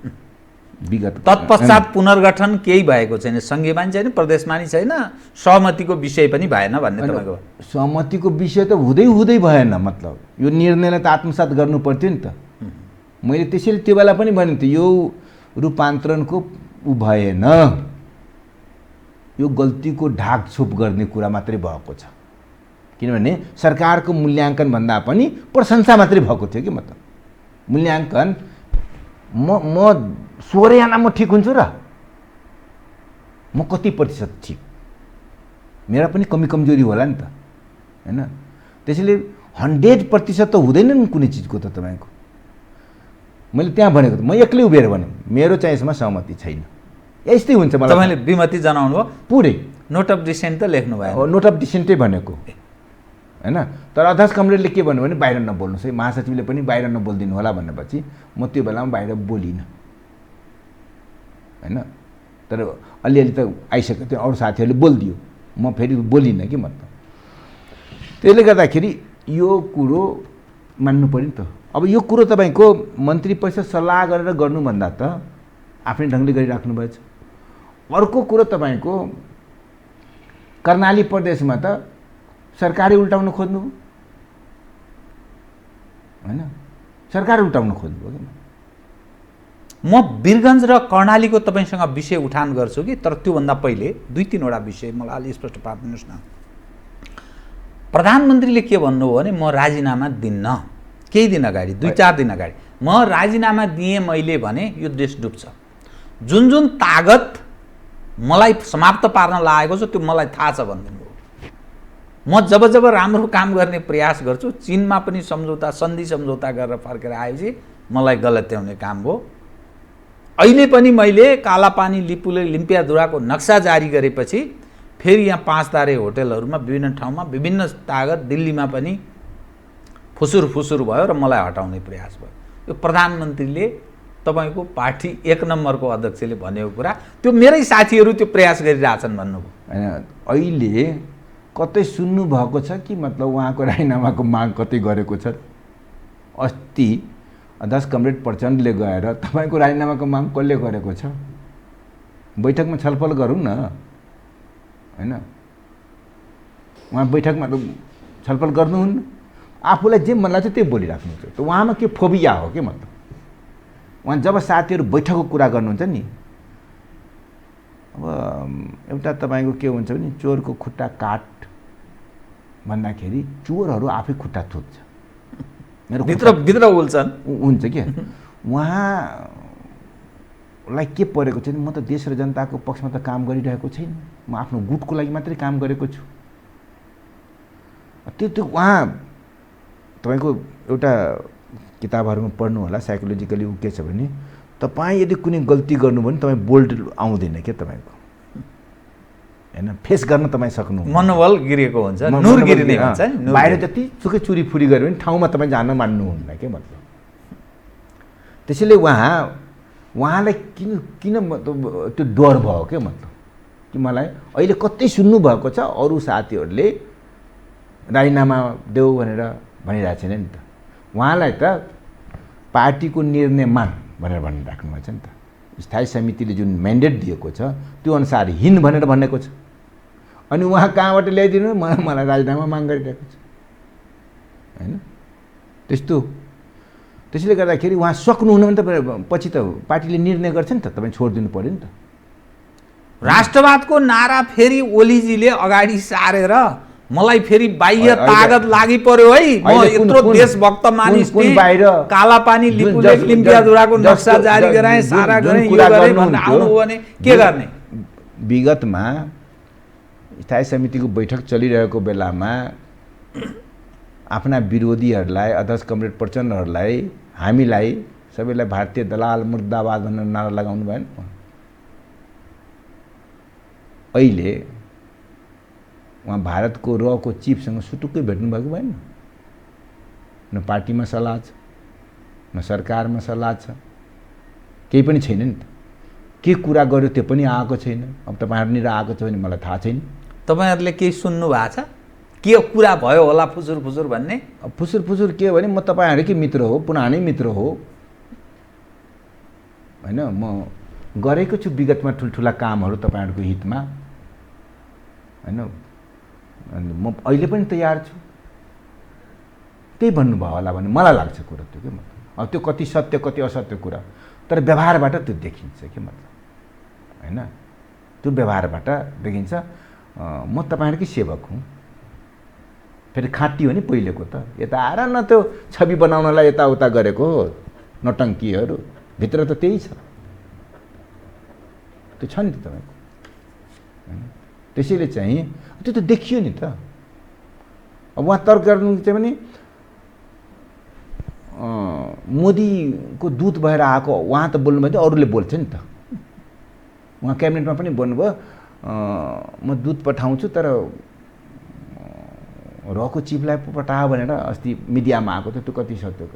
विगत। तत्पश्चात पुनर्गठन केही भएको छैन, सङ्घीयमा छैन, प्रदेशमा नि छैन, सहमतिको विषय पनि भएन भन्ने तपाईँको? सहमतिको विषय त हुँदै भएन। मतलब यो निर्णयलाई त आत्मसात गर्नु पर्थ्यो नि त। मैले त्यसैले त्यो बेला पनि भनेको थिएँ यो रूपान्तरणको भएन, यो गल्तीको ढाकछोप गर्ने कुरा मात्रै भएको छ। किनभने सरकारको मूल्याङ्कन भन्दा पनि प्रशंसा मात्रै भएको थियो कि मतलब मूल्याङ्कन म 16 आना म ठिक हुन्छु र म कति प्रतिशत ठिक, मेरा पनि कमजोरी होला नि त हैन। त्यसैले 100% त हुँदैन नि कुनै चिजको त तपाईँको। मैले त्यहाँ भनेको म एक्लै उभिएर भने मेरो चाहिँ यसमा सहमति छैन, यस्तै हुन्छ मलाई। तपाईँले विमति जनाउनु भयो पुरै नोट अफ डिसेन्ट त लेख्नु भयो? नोट अफ डिसेन्टै भनेको हैन। तर अध्यक्ष कमरेडले के भन्नु भने बाहिर नबोल्नुहोस् है, महासचिवले पनि बाहिर नबोलिदिनु होला भनेपछि म त्यो बेलामा बाहिर बोलिनँ हैन। तर अलिअलि त आइसक्यो त्यो, अरू साथीहरूले बोलिदियो, म फेरि बोलिनँ कि मतलब। त्यसले गर्दाखेरि यो कुरो मान्नु पर्यो नि त। अब यो कुरो तपाईँको मन्त्री परिषद सल्लाह गरेर गर्नुभन्दा त आफ्नै ढङ्गले गरिराख्नु भएछ। अर्को कुरो तपाईँको कर्णाली प्रदेशमा त सरकारले उल्टाउन खोज्नु हैन, सरकार उल्टाउन खोज्नु हो। म वीरगञ्ज र कर्णालीको तपाईँसँग विषय उठान गर्छु कि, तर त्योभन्दा पहिले 2-3वटा विषय मलाई अलि स्पष्ट पारिदिनुहोस् न। प्रधानमन्त्रीले के भन्नुभयो भने म राजीनामा दिन्न, केही दिन अगाडि 2-4 दिन अगाडि म राजीनामा दिएँ मैले भने यो देश डुब्छ। जुन तागत मलाई समाप्त पार्न लागेको छ त्यो मलाई थाहा छ भनिदिनु। म जब राम्रो काम गर्ने प्रयास गर्छु, चीनमा पनि सम्झौता सन्धि सम्झौता गरेर फर्केर आएपछि मलाई गलत्याउने काम भयो। अहिले पनि मैले कालापानी लिम्पियाधुराको नक्सा जारी गरेपछि फेरि यहाँ 5 तारे होटलहरूमा विभिन्न ठाउँमा विभिन्न तागत दिल्लीमा पनि फुसुर भयो र मलाई हटाउने प्रयास भयो। यो प्रधानमन्त्रीले तपाईँको पार्टी 1 नम्बरको अध्यक्षले भनेको कुरा, त्यो मेरै साथीहरू त्यो प्रयास गरिरहेछन् भन्नुभयो हैन। अहिले कतै सुन्नु भएको छ कि मतलब उहाँको राजीनामाको माग कतै गरेको छ? अस्ति अध्यक्ष कमरेड प्रचण्डले गएर तपाईँको राजीनामाको माग कसले गरेको छ? बैठकमा छलफल गरौँ न हैन। उहाँ बैठकमा त छलफल गर्नुहुन्न, आफूलाई जे मन लाग्छ त्यही बोलिराख्नुहुन्छ। त उहाँमा के फोबिया हो के मतलब? उहाँ जब साथीहरू बैठकको कुरा गर्नुहुन्छ नि, अब एउटा तपाईँको के हुन्छ भने चोरको खुट्टा काट भन्दाखेरि चोरहरू आफै खुट्टा थुक्छ, मेरो भित्र उल्छन् हुन्छ के। उहाँलाई के परेको छ म त देश र जनताको पक्षमा त काम गरिरहेको छैन, म आफ्नो गुटको लागि मात्रै काम गरेको छु। त्यो उहाँ तपाईँको एउटा किताबहरूमा पढ्नु होला, साइकोलोजिकली ऊ के छ भने तपाईँ यदि कुनै गल्ती गर्नुभयो भने तपाईँ बोल्ड आउँदैन क्या तपाईँको हैन, फेस गर्न तपाईँ सक्नु, मनोबल गिरेको हुन्छ, नुर गिर्ने हुन्छ। बाहिर जति सुकै चुरी फुरी गर्यो भने ठाउँमा तपाईँ जान मान्नुहुन्न के मतलब। त्यसैले उहाँलाई किन त्यो डर भयो के मतलब कि मलाई अहिले कतै सुन्नु भएको छ अरू साथीहरूले राजीनामा देऊ भनेर भनिरहेको छैन नि त। उहाँलाई त पार्टीको निर्णय मान भनेर भनिराख्नु भएको छ नि त। स्थायी समितिले जुन म्यान्डेट दिएको छ त्यो अनुसार हिँड भनेर भनेको छ, अनि उहाँ कहाँबाट ल्याइदिनु मलाई राजीनामा माग गरिरहेको छ हैन। त्यस्तो त्यसैले गर्दाखेरि उहाँ सक्नुहुन्न भने त पछि त पार्टीले निर्णय गर्छ नि त, तपाईँ छोडिदिनु पऱ्यो नि त। राष्ट्रवादको नारा फेरि ओलीजीले अगाडि सारेर मलाई फेरि बाह्य तागत लागि पर्यो है, म यत्रो देशभक्त मानिस कालापानी लिम्पियाधुराको नक्सा जारी गराएँ, सारा गरेँ, यो गरेँ भन्ने आउनु हो भने के गर्ने? विगतमा स्थायी समितिको बैठक चलिरहेको बेलामा आफ्ना विरोधीहरूलाई अध्यक्ष कमरेड प्रचण्डहरूलाई हामीलाई सबैलाई भारतीय दलाल मुर्दाबाद भनेर नारा लगाउनु भएन। अहिले उहाँ भारतको रको चिफसँग सुटुक्कै भेट्नु भएको भएन, न पार्टीमा सल्लाह छ न सरकारमा सल्लाह छ, केही पनि छैन नि त। के कुरा गर्यो त्यो पनि आएको छैन। अब तपाईँहरूनिर आएको छ भने मलाई थाहा छैन। तपाईँहरूले केही सुन्नु भएको छ के कुरा भयो होला फुसुर फुसुर भन्ने? फुसुर फुसुर के भने म तपाईँहरूकै मित्र हो, पुरानै मित्र हो होइन। म गरेको छु विगतमा ठुल्ठुला कामहरू तपाईँहरूको हितमा होइन। अनि म अहिले पनि तयार छु। त्यही भन्नुभयो होला भन्ने मलाई लाग्छ कुरा त्यो के मतलब। अब त्यो कति सत्य कति असत्य कुरा, तर व्यवहारबाट त्यो देखिन्छ के मतलब होइन। त्यो व्यवहारबाट देखिन्छ म तपाईँहरूकै सेवक हुँ। फेरि खाँटी हो नि पहिलेको त, यता आएर न त्यो छवि बनाउनलाई यताउता गरेको हो नटङ्कीहरू, भित्र त त्यही छ। त्यो छ नि त तपाईँको होइन। त्यसैले चाहिँ त्यो त देखियो नि त। अब उहाँ तर्क गर्नु चाहिँ भने मोदीको दूत भएर आएको उहाँ त बोल्नुभयो नि, अरूले बोल्छ नि त। उहाँ क्याबिनेटमा पनि बोल्नुभयो म दूत पठाउँछु तर रको चिफलाई पठायो भनेर अस्ति मिडियामा आएको थियो। त्यो कति सत्य?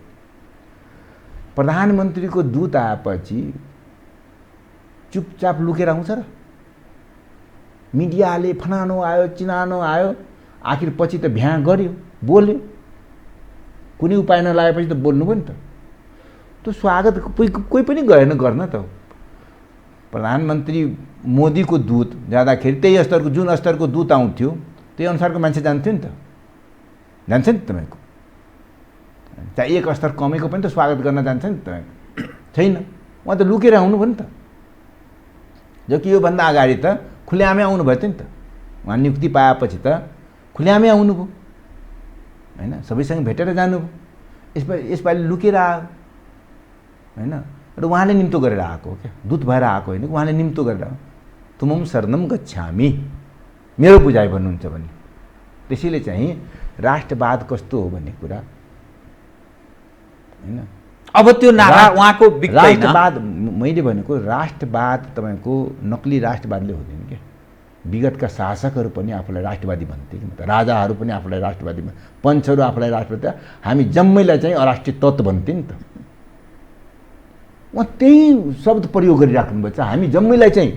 प्रधानमन्त्रीको दूत आएपछि चुपचाप लुकेर आउँछ र? मिडियाले फनानो आयो चिनानो आयो, आखिर पछि त भ्या गर्यो, बोल्यो। कुनै उपाय नलागेपछि त बोल्नुभयो नि त। त्यो स्वागत कोही पनि गएन गर्न त। प्रधानमन्त्री मोदीको दूत जाँदाखेरि त्यही स्तरको, जुन स्तरको दूत आउँथ्यो त्यही अनुसारको मान्छे जान्थ्यो नि त, जान्छ नि तपाईँको। चाहे एक स्तर कमेको पनि त स्वागत गर्न जान्छ नि तपाईँको, छैन। उहाँ त लुकेर आउनुभयो नि त। जो कि योभन्दा अगाडि त खुलेआमै आउनुभएको थियो नि त। उहाँ नियुक्ति पाएपछि त खुलेआमै आउनुभयो होइन, सबैसँग भेटेर जानुभयो। यसपालि लुकेर आयो होइन। र उहाँले निम्तो गरेर आएको हो क्या, दूत भएर आएको होइन, उहाँले निम्तो गरेर आयो। तुमम शरणम गच्छामि मेरो बुझाइ भन्नुहुन्छ भने। त्यसैले चाहिँ राष्ट्रवाद कस्तो हो भन्ने कुरा होइन। अब त्यो नारा उहाँको राष्ट्रवाद मैले भनेको राष्ट्रवाद तपाईँको नक्ली राष्ट्रवादले हुँदैन क्या। विगतका शासकहरू पनि आफूलाई राष्ट्रवादी भन्थे कि त, राजाहरू पनि आफूलाई राष्ट्रवादी, पञ्चहरू आफूलाई राष्ट्रवादी, हामी जम्मैलाई चाहिँ अराष्ट्रिय तत्त्व भन्थे नि त। उहाँ त्यही शब्द प्रयोग गरिराख्नुभएको छ। हामी जम्मैलाई चाहिँ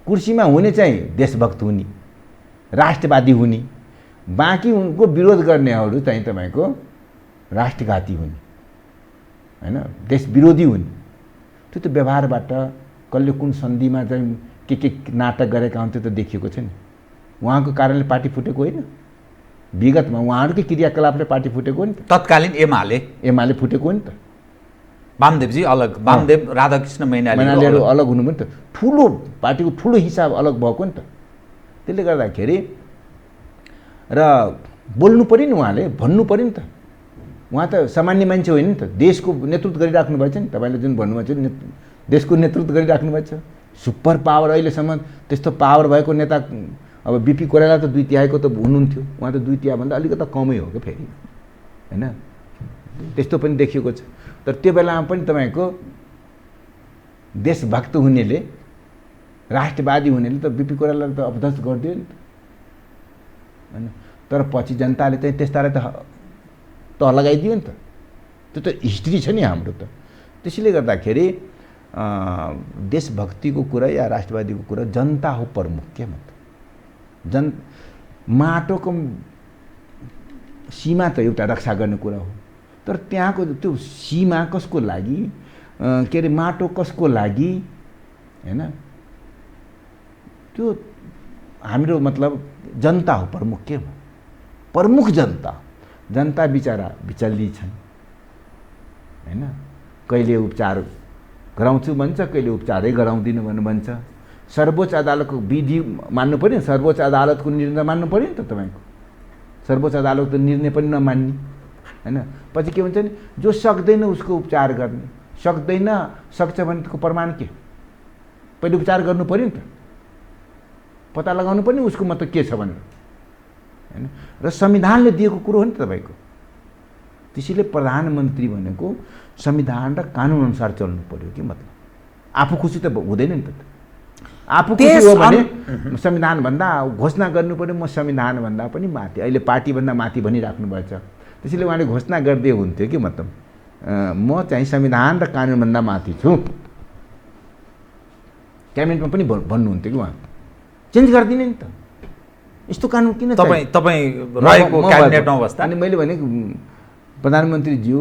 कुर्सीमा हुने चाहिँ देशभक्त हुने, राष्ट्रवादी हुने, बाँकी उनको विरोध गर्नेहरू चाहिँ तपाईँको राष्ट्रघाती हुने होइन, देश विरोधी हुने। त्यो त व्यवहारबाट कसले कुन सन्धिमा चाहिँ के नाटक गरेका हुन्थ्यो त देखिएको छ नि। उहाँको कारणले पार्टी फुटेको होइन, विगतमा उहाँहरूकै क्रियाकलापले पार्टी फुटेको हो नि त। तत्कालीन एमाले फुटेको हो नि त। वामदेवजी अलग, वामदेव राधाकृष्ण मैनालीहरू अलग हुनुभयो नि त। ठुलो पार्टीको ठुलो हिसाब अलग भएको नि त। त्यसले गर्दाखेरि र बोल्नु पऱ्यो नि, उहाँले भन्नु पऱ्यो नि त। उहाँ त सामान्य मान्छे होइन नि त, देशको नेतृत्व गरिराख्नु भएको छ नि। तपाईँले जुन भन्नुभएको छ देशको नेतृत्व गरिराख्नु भएको छ। सुपर पावर, अहिलेसम्म त्यस्तो पावर भएको नेता अब बिपी कोइराला त 2/3 त हुनुहुन्थ्यो, उहाँ त 2/3 भन्दा अलिकति कमै हो क्या फेरि होइन। त्यस्तो पनि देखिएको छ। तर त्यो बेलामा पनि तपाईँको देशभक्त हुनेले, राष्ट्रवादी हुनेले त बिपी कोइरालालाई त अपदस्थ गरिदियो नि त होइन। तर पछि जनताले चाहिँ त्यस्तालाई त लगाइदियो नि त। त्यो त हिस्ट्री छ नि हाम्रो त। त्यसैले गर्दाखेरि देशभक्तिको कुरा या राष्ट्रवादीको कुरा जनता हो प्रमुख क्या। मतलब माटोको सीमा त एउटा रक्षा गर्ने कुरा हो, तर त्यहाँको त्यो सीमा कसको लागि, के अरे माटो कसको लागि होइन, त्यो हाम्रो मतलब जनता हो प्रमुख के। प्रमुख जनता बिचारा बिचल्ली छन् होइन। कहिले उपचार गराउँछु भन्छ, कहिले उपचारै गराउँदिनु भन्छ। सर्वोच्च अदालतको विधि मान्नु पऱ्यो, सर्वोच्च अदालतको निर्णय मान्नु पऱ्यो नि त तपाईँको। सर्वोच्च अदालतको निर्णय पनि नमान्ने होइन। पछि के हुन्छ नि, जो सक्दैन उसको उपचार गर्ने, सक्दैन सक्छ भने त्यसको प्रमाण के? पहिले उपचार गर्नु पऱ्यो नि त, पत्ता लगाउनु पनि उसको मतलब के छ भनेर होइन। र संविधानले दिएको कुरो हो नि त तपाईँको। त्यसैले प्रधानमन्त्री भनेको संविधान र कानुन अनुसार चल्नु पर्यो कि। मतलब आफू खुसी त हुँदैन नि त। आफू खुसी हो भने संविधान भन्दा घोषणा गर्नु पर्यो म संविधान भन्दा पनि माथि, अहिले पार्टी भन्दा माथि भनिराख्नु भएको छ। त्यसैले उहाँले घोषणा गर्दै हुन्थ्यो कि मतलब म चाहिँ संविधान र कानुन भन्दा माथि छु क्याबिनेटमा पनि भन्नुहुन्थ्यो कि उहाँ चेन्ज गरिदिने नि त, यस्तो कानुन किन तपाईँ रहेको क्याबिनेटमा बस्दा। अनि मैले भने प्रधानमन्त्रीज्यू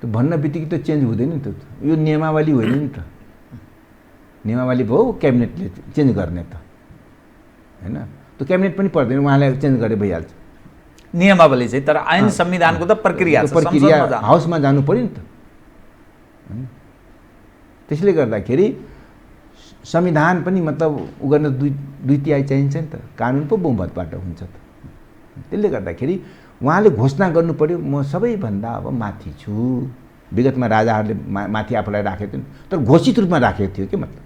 त्यो भन्न बित्तिकै त चेन्ज हुँदैन नि त, यो नियमावली होइन नि त, नियमावली भयो क्याबिनेटले चेन्ज गर्ने त होइन, त्यो क्याबिनेट पनि पर्दैन, उहाँलाई चेन्ज गरे भइहाल्छ नियमावली चाहिँ। तर ऐन संविधानको त प्रक्रिया छ, प्रक्रिया हाउसमा जानु पर्यो नि त। त्यसले गर्दाखेरि संविधान पनि मतलब उ गर्न दुई तिहाई चाहिन्छ नि त, कानुन पो बहुमतबाट हुन्छ त। त्यसले गर्दाखेरि उहाँले घोषणा गर्नु पर्यो म सबैभन्दा अब माथि छु। विगतमा राजाहरूले माथि आफूलाई राखेको थियो, तर घोषित रूपमा राखेको थियो के मतलब,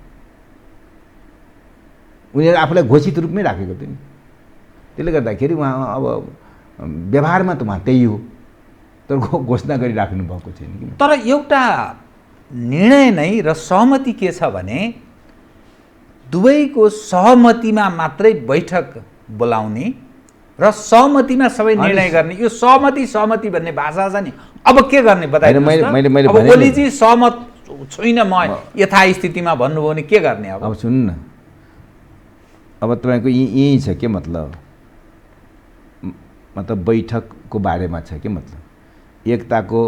उनीहरू आफूलाई घोषित रूपमै राखेको थियो नि। त्यसले गर्दाखेरि उहाँ अब व्यवहारमा त उहाँ त्यही हो, तर घोषणा गरिराख्नु भएको छैन कि। तर एउटा निर्णय नै र सहमति के छ भने दुवैको सहमतिमा मात्रै बैठक बोलाउने र सहमतिमा सबै निर्णय गर्ने। यो सहमति भन्ने भाषा छ नि, अब के गर्ने बताइदिनुहोस्। अब ओलीजी सहमत छुइनँ म यथास्थितिमा भन्नुभयो भने के गर्ने? अब सुन्नु न, अब तपाईँको यही छ के मतलब बैठकको बारेमा छ के मतलब, एकताको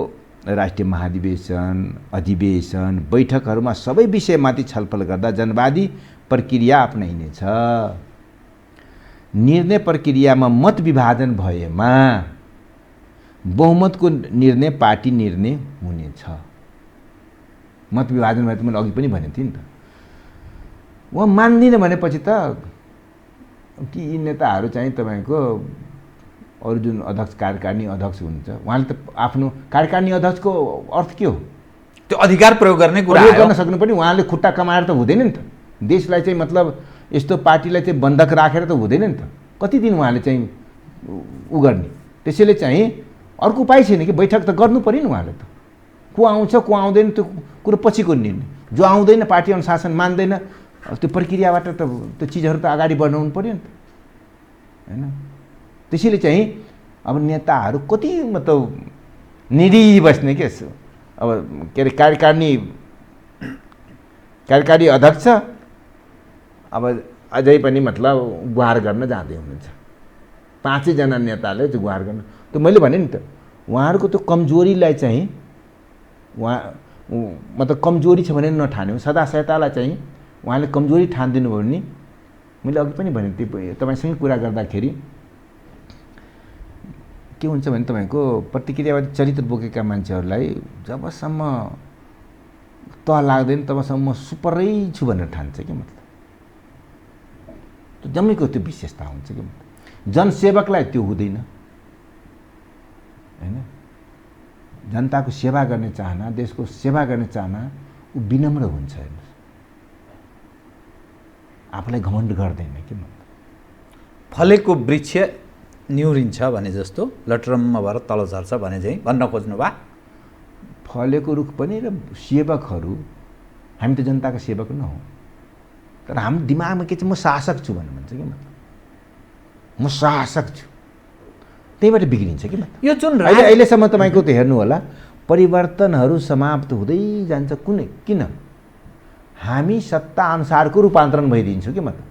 राष्ट्रिय महाधिवेशन अधिवेशन बैठकहरूमा सबै विषयमाथि छलफल गर्दा जनवादी प्रक्रिया अपनाइनेछ। निर्णय प्रक्रियामा मत विभाजन भएमा बहुमतको निर्णय पार्टी निर्णय हुनेछ। मत विभाजन भए त मैले अघि पनि भनेको थिएँ नि त। उहाँ मान्दिनँ भनेपछि त कि यी नेताहरू चाहिँ तपाईँको अरू जुन अध्यक्ष कार्यकारिणी अध्यक्ष हुनुहुन्छ उहाँले त आफ्नो कार्यकारिणी अध्यक्षको अर्थ के हो? त्यो अधिकार प्रयोग गर्ने कुरा गर्न सक्नु पनि, उहाँले खुट्टा कमाएर त हुँदैन नि त। देशलाई चाहिँ मतलब यस्तो पार्टीलाई चाहिँ बन्धक राखेर त हुँदैन नि त। कति दिन उहाँले चाहिँ उ गर्ने? त्यसैले चाहिँ अर्को उपाय छैन कि बैठक त गर्नु पऱ्यो नि उहाँले त। को आउँछ को आउँदैन त्यो कुरो पछिको निर्णय। जो आउँदैन पार्टी अनुशासन मान्दैन त्यो प्रक्रियाबाट त त्यो चिजहरू त अगाडि बढाउनु पऱ्यो नि त होइन। त्यसैले चाहिँ अब नेताहरू कति मतलब निरी बस्ने के अब के अरे कार्यकारी अध्यक्ष अब अझै पनि मतलब गुहार गर्न जाँदै हुनुहुन्छ। 5 जना नेताले चाहिँ गुहार गर्न, त्यो मैले भने नि त उहाँहरूको त्यो कमजोरीलाई चाहिँ उहाँ मतलब कमजोरी छ भने नठान्यो, सदा सहायतालाई चाहिँ उहाँले कमजोरी ठानिदिनु भयो भने मैले अघि पनि भनेको थिएँ तपाईँसँग कुरा गर्दाखेरि के हुन्छ भने तपाईँको प्रतिक्रियावादी चरित्र बोकेका मान्छेहरूलाई जबसम्म तह लाग्दैन तबसम्म म सुपरै छु भनेर ठान्छ कि मतलब त्यो जम्मैको त्यो विशेषता हुन्छ कि मतलब जनसेवकलाई त्यो हुँदैन होइन। जनताको सेवा गर्ने चाहना, देशको सेवा गर्ने चाहना ऊ विनम्र हुन्छ हेर्नुहोस्, आफूलाई घमण्ड गर्दैन कि मतलब। फलेको वृक्ष निहुरिन्छ भने जस्तो लटरम्म भएर तल झर्छ भने चाहिँ भन्न खोज्नु भा? फलेको रुख पनि र सेवकहरू हामी त जनताका सेवक न हौ, तर हाम्रो दिमागमा के चाहिँ म शासक छु भन्नु भन्छ कि मतलब, म शासक छु, त्यहीबाट बिग्रिन्छ कि मतलब। यो जुन अहिलेसम्म तपाईँको त हेर्नु होला परिवर्तनहरू समाप्त हुँदै जान्छ। किन? हामी सत्ता अनुसारको रूपान्तरण भइदिन्छौँ कि मतलब,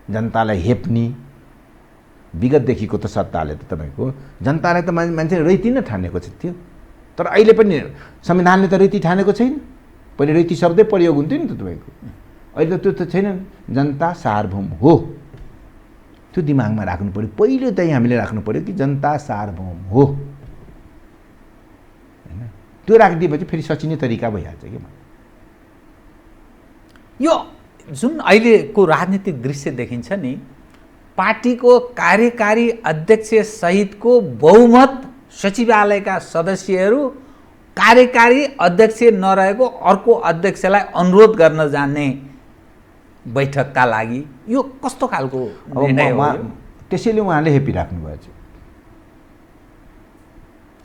जनतालाई हेप्ने विगतदेखिको त सत्ताले त तपाईँको जनतालाई त मान्छे रैती नै ठानेको थियो, तर अहिले पनि संविधानले त रैती ठानेको छैन। पहिले रैती शब्दै प्रयोग हुन्थ्यो नि त तपाईँको, अहिले त त्यो त छैन। जनता सार्वभौम हो, त्यो दिमागमा राख्नु पऱ्यो। पहिलो चाहिँ हामीले राख्नु पऱ्यो कि जनता सार्वभौम हो होइन। त्यो राखिदिएपछि फेरि सचिने तरिका भइहाल्छ कि यो जुन अहिलेको राजनीतिक दृश्य देखिन्छ नि, पार्टीको कार्यकारी अध्यक्ष सहितको बहुमत सचिवालयका सदस्यहरू कार्यकारी अध्यक्ष नरहेको अर्को अध्यक्षलाई अनुरोध गर्न जाने बैठकका लागि, यो कस्तो खालको निर्णय हो? त्यसैले उहाँले हेपी राख्नुभएछ,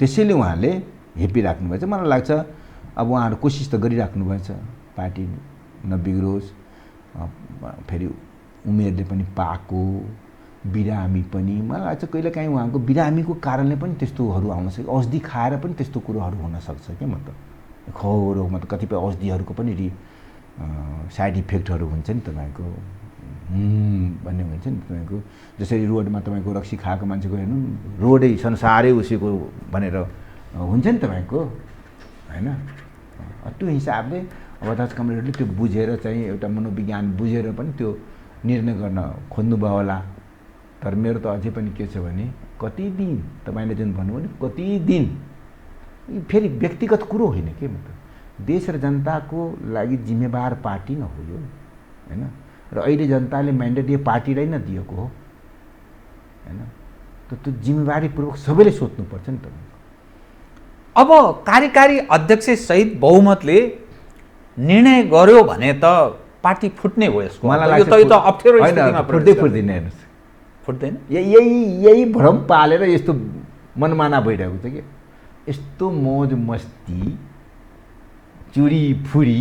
त्यसैले उहाँले हेपी राख्नुभएछ। मलाई लाग्छ अब उहाँहरू कोसिस त गरिराख्नुभएछ पार्टी नबिग्रोस्, फेरि उमेरले पनि पाएको, बिरामी पनि मलाई लाग्छ कहिलेकाहीँ उहाँको बिरामीको कारणले पनि त्यस्तोहरू आउन सक्छ, औषधि खाएर पनि त्यस्तो कुरोहरू हुनसक्छ क्या। मतलब खोरो मतलब कतिपय औषधिहरूको पनि साइड इफेक्टहरू हुन्छ नि तपाईँको भन्ने हुन्छ नि तपाईँको। जसरी रोडमा तपाईँको रक्सी खाएको मान्छेको हेर्नु रोडै संसारै उसैको भनेर हुन्छ नि तपाईँको होइन। त्यो हिसाबले अब अध्यक्ष कमरेडले त्यो बुझेर चाहिँ एउटा मनोविज्ञान बुझेर पनि त्यो निर्णय गर्न खोज्नुभयो होला। तर मेरो त अझै पनि के छ भने कति दिन तपाईँले जुन भन्नुभयो नि कति दिन, फेरि व्यक्तिगत कुरो होइन के मतलब देश र जनताको लागि जिम्मेवार पार्टी न हो यो होइन। र अहिले जनताले म्यान्डेट यो पार्टीलाई नै दिएको हो होइन। त्यो जिम्मेवारीपूर्वक सबैले सोच्नुपर्छ नि त। अब कार्यकारी अध्यक्ष सहित बहुमतले निर्णय गर्यो भने त पार्टी फुट्ने हो यसको। मलाई यो त अप्ठ्यारो स्थितिमा फुट्दैन हेर्नुहोस्, फुट्दैन। यही भ्रम पालेर यस्तो मनमाना भइरहेको छ कि यस्तो मौज मस्ती चुरी फुरी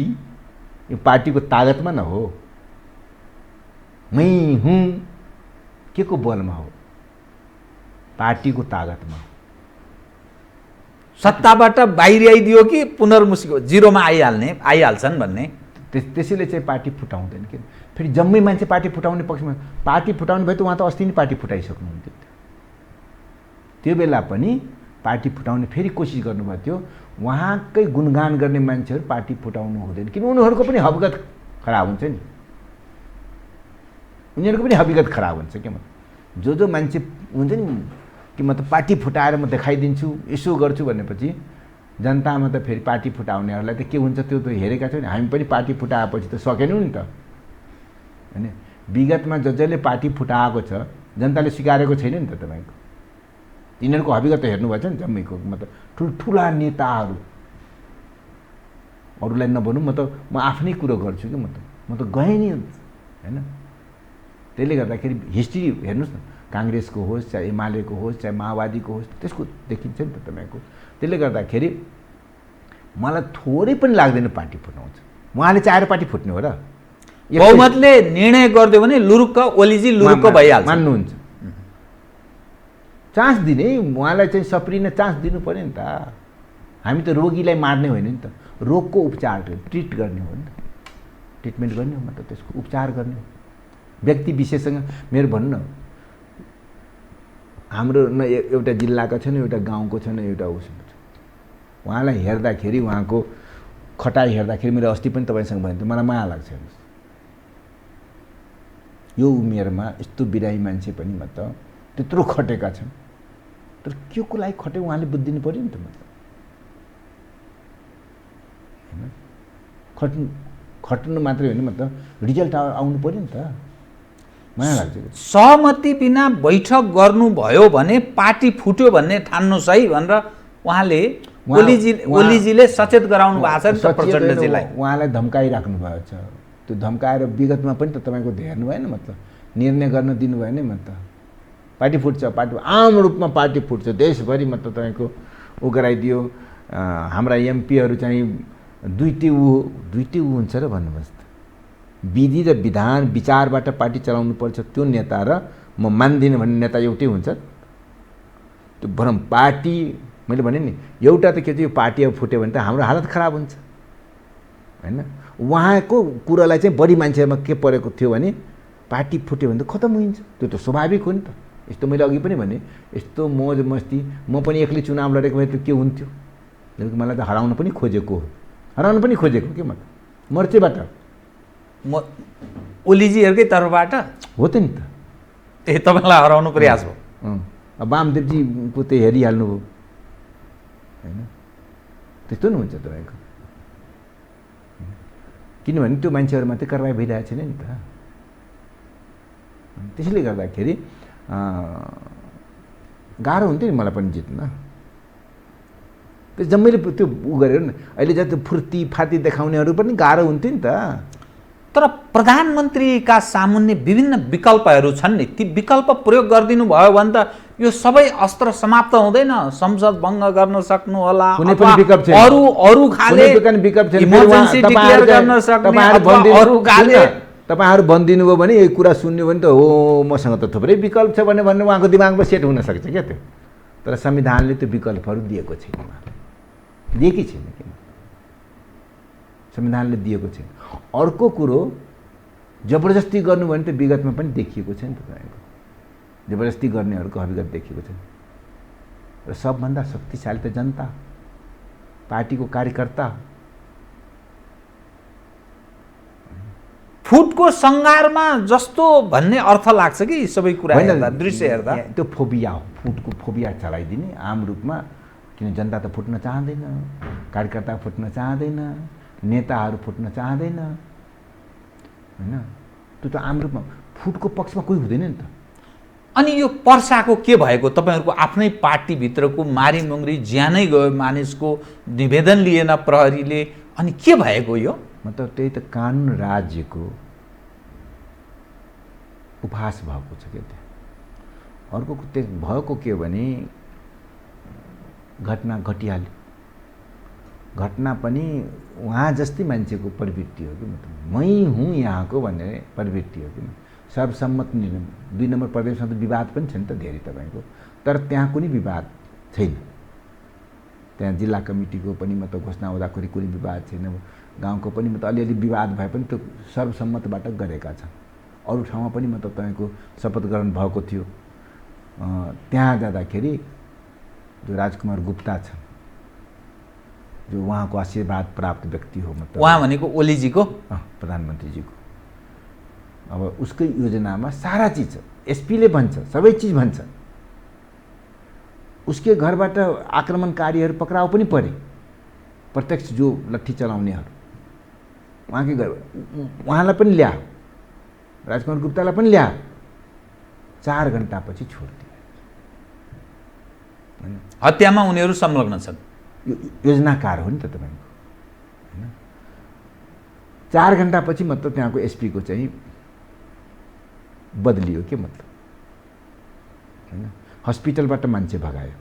यो पार्टीको तागतमा न हो, मै हुँ के को बलमा हो, पार्टीको तागतमा हो। सत्ताबाट बाहिरिआइदियो कि पुनर्मुसीको जिरोमा आइहाल्छन् भन्ने त्यसैले चाहिँ पार्टी फुटाउँदैन के। फेरि जम्मै मान्छे पार्टी फुटाउने पक्षमा, पार्टी फुटाउने भए त उहाँ त अस्ति नै पार्टी फुटाइसक्नुहुन्थ्यो। त्यो बेला पनि पार्टी फुटाउने फेरि कोसिस गर्नुभएको थियो। उहाँकै गुणगान गर्ने मान्छेहरू पार्टी फुटाउनु हुँदैन किन उनीहरूको पनि हकीकत खराब हुन्छ नि, उनीहरूको पनि हकीकत खराब हुन्छ के। जो मान्छे हुन्छ नि कि म त पार्टी फुटाएर म देखाइदिन्छु यसो गर्छु भनेपछि जनतामा त फेरि पार्टी फुटाउनेहरूलाई त के हुन्छ त्यो त हेरेका छौँ नि। हामी पनि पार्टी फुटाएपछि त सकेनौँ नि त होइन। विगतमा जसले पार्टी फुटाएको छ जनताले स्वीकारेको छैन नि त तपाईँको। यिनीहरूको हकीकत त हेर्नुभएछ नि जम्मैको। मतलब ठुल्ठुला नेताहरू अरूलाई नभनौँ म आफ्नै कुरो गर्छु कि म त गएँ नि होइन। त्यसले गर्दाखेरि हिस्ट्री हेर्नुहोस् न, काङ्ग्रेसको होस् चाहे एमालेको होस् चाहे माओवादीको होस् त्यसको देखिन्छ नि त तपाईँको। त्यसले गर्दाखेरि मलाई थोरै पनि लाग्दैन पार्टी फुटाउँछ। उहाँले चाहेर पार्टी फुट्ने हो र? बहुमतले निर्णय गरिदियो भने लुरुक्क ओलीजी लुरुक्क भइहाल्छ मान्नुहुन्छ? चान्स दिने, उहाँलाई चाहिँ सप्रिन चान्स दिनु पऱ्यो नि त। हामी त रोगीलाई मार्ने होइन नि त, रोगको उपचार ट्रिट गर्ने हो नि त, ट्रिटमेन्ट गर्ने हो मतलब त्यसको उपचार गर्ने हो। व्यक्ति विशेषसँग मेरो भन्नु न, हाम्रो न एउटा जिल्लाको छैन, एउटा गाउँको छैन, एउटा उसको छ। उहाँलाई हेर्दाखेरि उहाँको खटाइ हेर्दाखेरि मेरो अस्ति पनि तपाईँसँग भने मलाई माया लाग्छ। हेर्नुहोस् यो उमेरमा यस्तो बिरामी मान्छे पनि मतलब त्यत्रो खटेका छन्, तर के को लागि खटे उहाँले बुझिदिनु पऱ्यो नि त। मतलब होइन खट्नु मात्रै होइन मतलब रिजल्ट आउनु पऱ्यो नि त। माया लाग्छ। सहमति बिना बैठक गर्नुभयो भने पार्टी फुट्यो भन्ने ठान्नुहोस् है भनेर उहाँले ओलीजीले सचेत गराउनु भएको छ नि त प्रचण्डजीलाई। उहाँलाई धम्काइराख्नु भएको छ। त्यो धम्काएर विगतमा पनि त तपाईँको हेर्नु भएन, मतलब निर्णय गर्न दिनु भएन। मतलब पार्टी फुट्छ, पार्टी आम रूपमा पार्टी फुट्छ देशभरि। मतलब तपाईँको ऊ गराइदियो। हाम्रा एमपीहरू चाहिँ दुईटै ऊ हुन्छ र भन्नुहोस् त। विधि र विधान विचारबाट पार्टी चलाउनु पर्छ त्यो नेता र म मान्दिनँ भन्ने नेता एउटै हुन्छ। त्यो भनौँ पार्टी मैले भने नि एउटा त के थियो, पार्टी अब फुट्यो भने त हाम्रो हालत खराब हुन्छ होइन। उहाँको कुरालाई चाहिँ बढी मान्छेमा के परेको थियो भने पार्टी फुट्यो भने त खतम हुन्छ। त्यो त स्वाभाविक हो नि त। यस्तो मैले अघि पनि भने यस्तो मौज मस्ती म पनि एक्लै चुनाव लडेको भए त के हुन्थ्यो। मलाई त हराउन पनि खोजेको के म मर्चेबाट ओलीजीहरूकै तर्फबाट हो त नि त। तपाईँलाई हराउनु प्रयास भयो। अब वामदेवजीको त हेरिहाल्नु भयो होइन। त्यस्तो नि हुन्छ तपाईँको। किनभने त्यो मान्छेहरूमा चाहिँ कारवाही भइरहेको छैन नि त। त्यसैले गर्दाखेरि गाह्रो हुन्थ्यो नि मलाई पनि जित्न। त्यो जम्मैले त्यो उ गरेर नि अहिले जति फुर्ती फार्ती देखाउनेहरू पनि गाह्रो हुन्थ्यो नि त। तर प्रधानमन्त्रीका सामुन्ने विभिन्न विकल्पहरू छन् नि, ती विकल्प प्रयोग गरिदिनु भयो भने त यो सबै अस्त्र समाप्त हुँदैन। संसद भङ्ग गर्न सक्नु होला, कुनै पनि विकल्प छैन। अरू खाले इमर्जेन्सी डिक्लेयर गर्न सक्ने अरू खाले तपाईहरु भनिदिनु भयो भने यही कुरा सुन्नु भने त हो मसँग त थुप्रै विकल्प छ भन्ने उहाँको दिमागमा सेट हुन सक्छ क्या त्यो। तर संविधानले त्यो विकल्पहरू दिएको छैन, दिएकै छैन। किन संविधानले दिएको छैन। अर्को कुरो जबरजस्ती गर्नु भने त विगतमा पनि देखिएको छ नि तपाईँको, जबरजस्ती गर्नेहरूको हकीकत देखिएको छ। र सबभन्दा शक्तिशाली त जनता, पार्टीको कार्यकर्ता। फुटको सङ्घारमा जस्तो भन्ने अर्थ लाग्छ कि सबै कुरा हेर्दा, दृश्य हेर्दा त्यो फोबिया हो, फुटको फोबिया चलाइदिने आम रूपमा। किन जनता त फुट्न चाहँदैन, कार्यकर्ता फुट्न चाहँदैन, नेताहरू फुट्न चाहँदैन होइन। त्यो त आम रूपमा फुटको पक्षमा कोही हुँदैन नि त। अनि यो पर्साको के भएको? तपाईँहरूको आफ्नै पार्टीभित्रको मारिमुङ्री ज्यानै गयो मानिसको, निवेदन लिएन प्रहरीले, अनि के भएको यो? मतलब त्यही त कानुन राज्यको उपहास भएको छ क्या त्यहाँ। अर्को भएको के हो भने घटना घटिहाल्यो। घटना पनि उहाँ जस्तै मान्छेको प्रवृत्ति हो कि, मतलब मै हुँ यहाँको भन्ने प्रवृत्ति हो कि। सर्वसम्मत निर्णय 2 नम्बर प्रदेशमा त विवाद पनि छ नि त धेरै तपाईँको, तर त्यहाँ कुनै विवाद छैन। त्यहाँ जिल्ला कमिटीको पनि मतलब घोषणा हुँदाखेरि कुनै विवाद छैन, गाउँको पनि मतलब अलिअलि विवाद भए पनि त्यो सर्वसम्मतबाट गरेका छन्। अरू ठाउँमा पनि मतलब तपाईँको शपथ ग्रहण भएको थियो। त्यहाँ जाँदाखेरि जो राजकुमार गुप्ता छन्, जो उहाँको आशीर्वाद प्राप्त व्यक्ति हो, मतलब उहाँ भनेको ओलीजीको, प्रधानमन्त्रीजीको। अब उसकै योजनामा सारा चिज छ, एसपीले भन्छ, सबै चिज भन्छ। उसकै घरबाट आक्रमणकारीहरू पक्राउ पनि परे, प्रत्यक्ष जो लट्ठी चलाउनेहरू उहाँकै घर, उहाँलाई पनि ल्यायो, राजकुमार गुप्तालाई पनि ल्यायो। 4 घण्टापछि छोडिदियो। हत्यामा उनीहरू संलग्न छन्। योजनाकार हो नि त तपाईँको होइन। 4 घण्टापछि मतलब त्यहाँको एसपीको चाहिँ बदलियो के, मतलब होइन। हस्पिटलबाट मान्छे भगायो,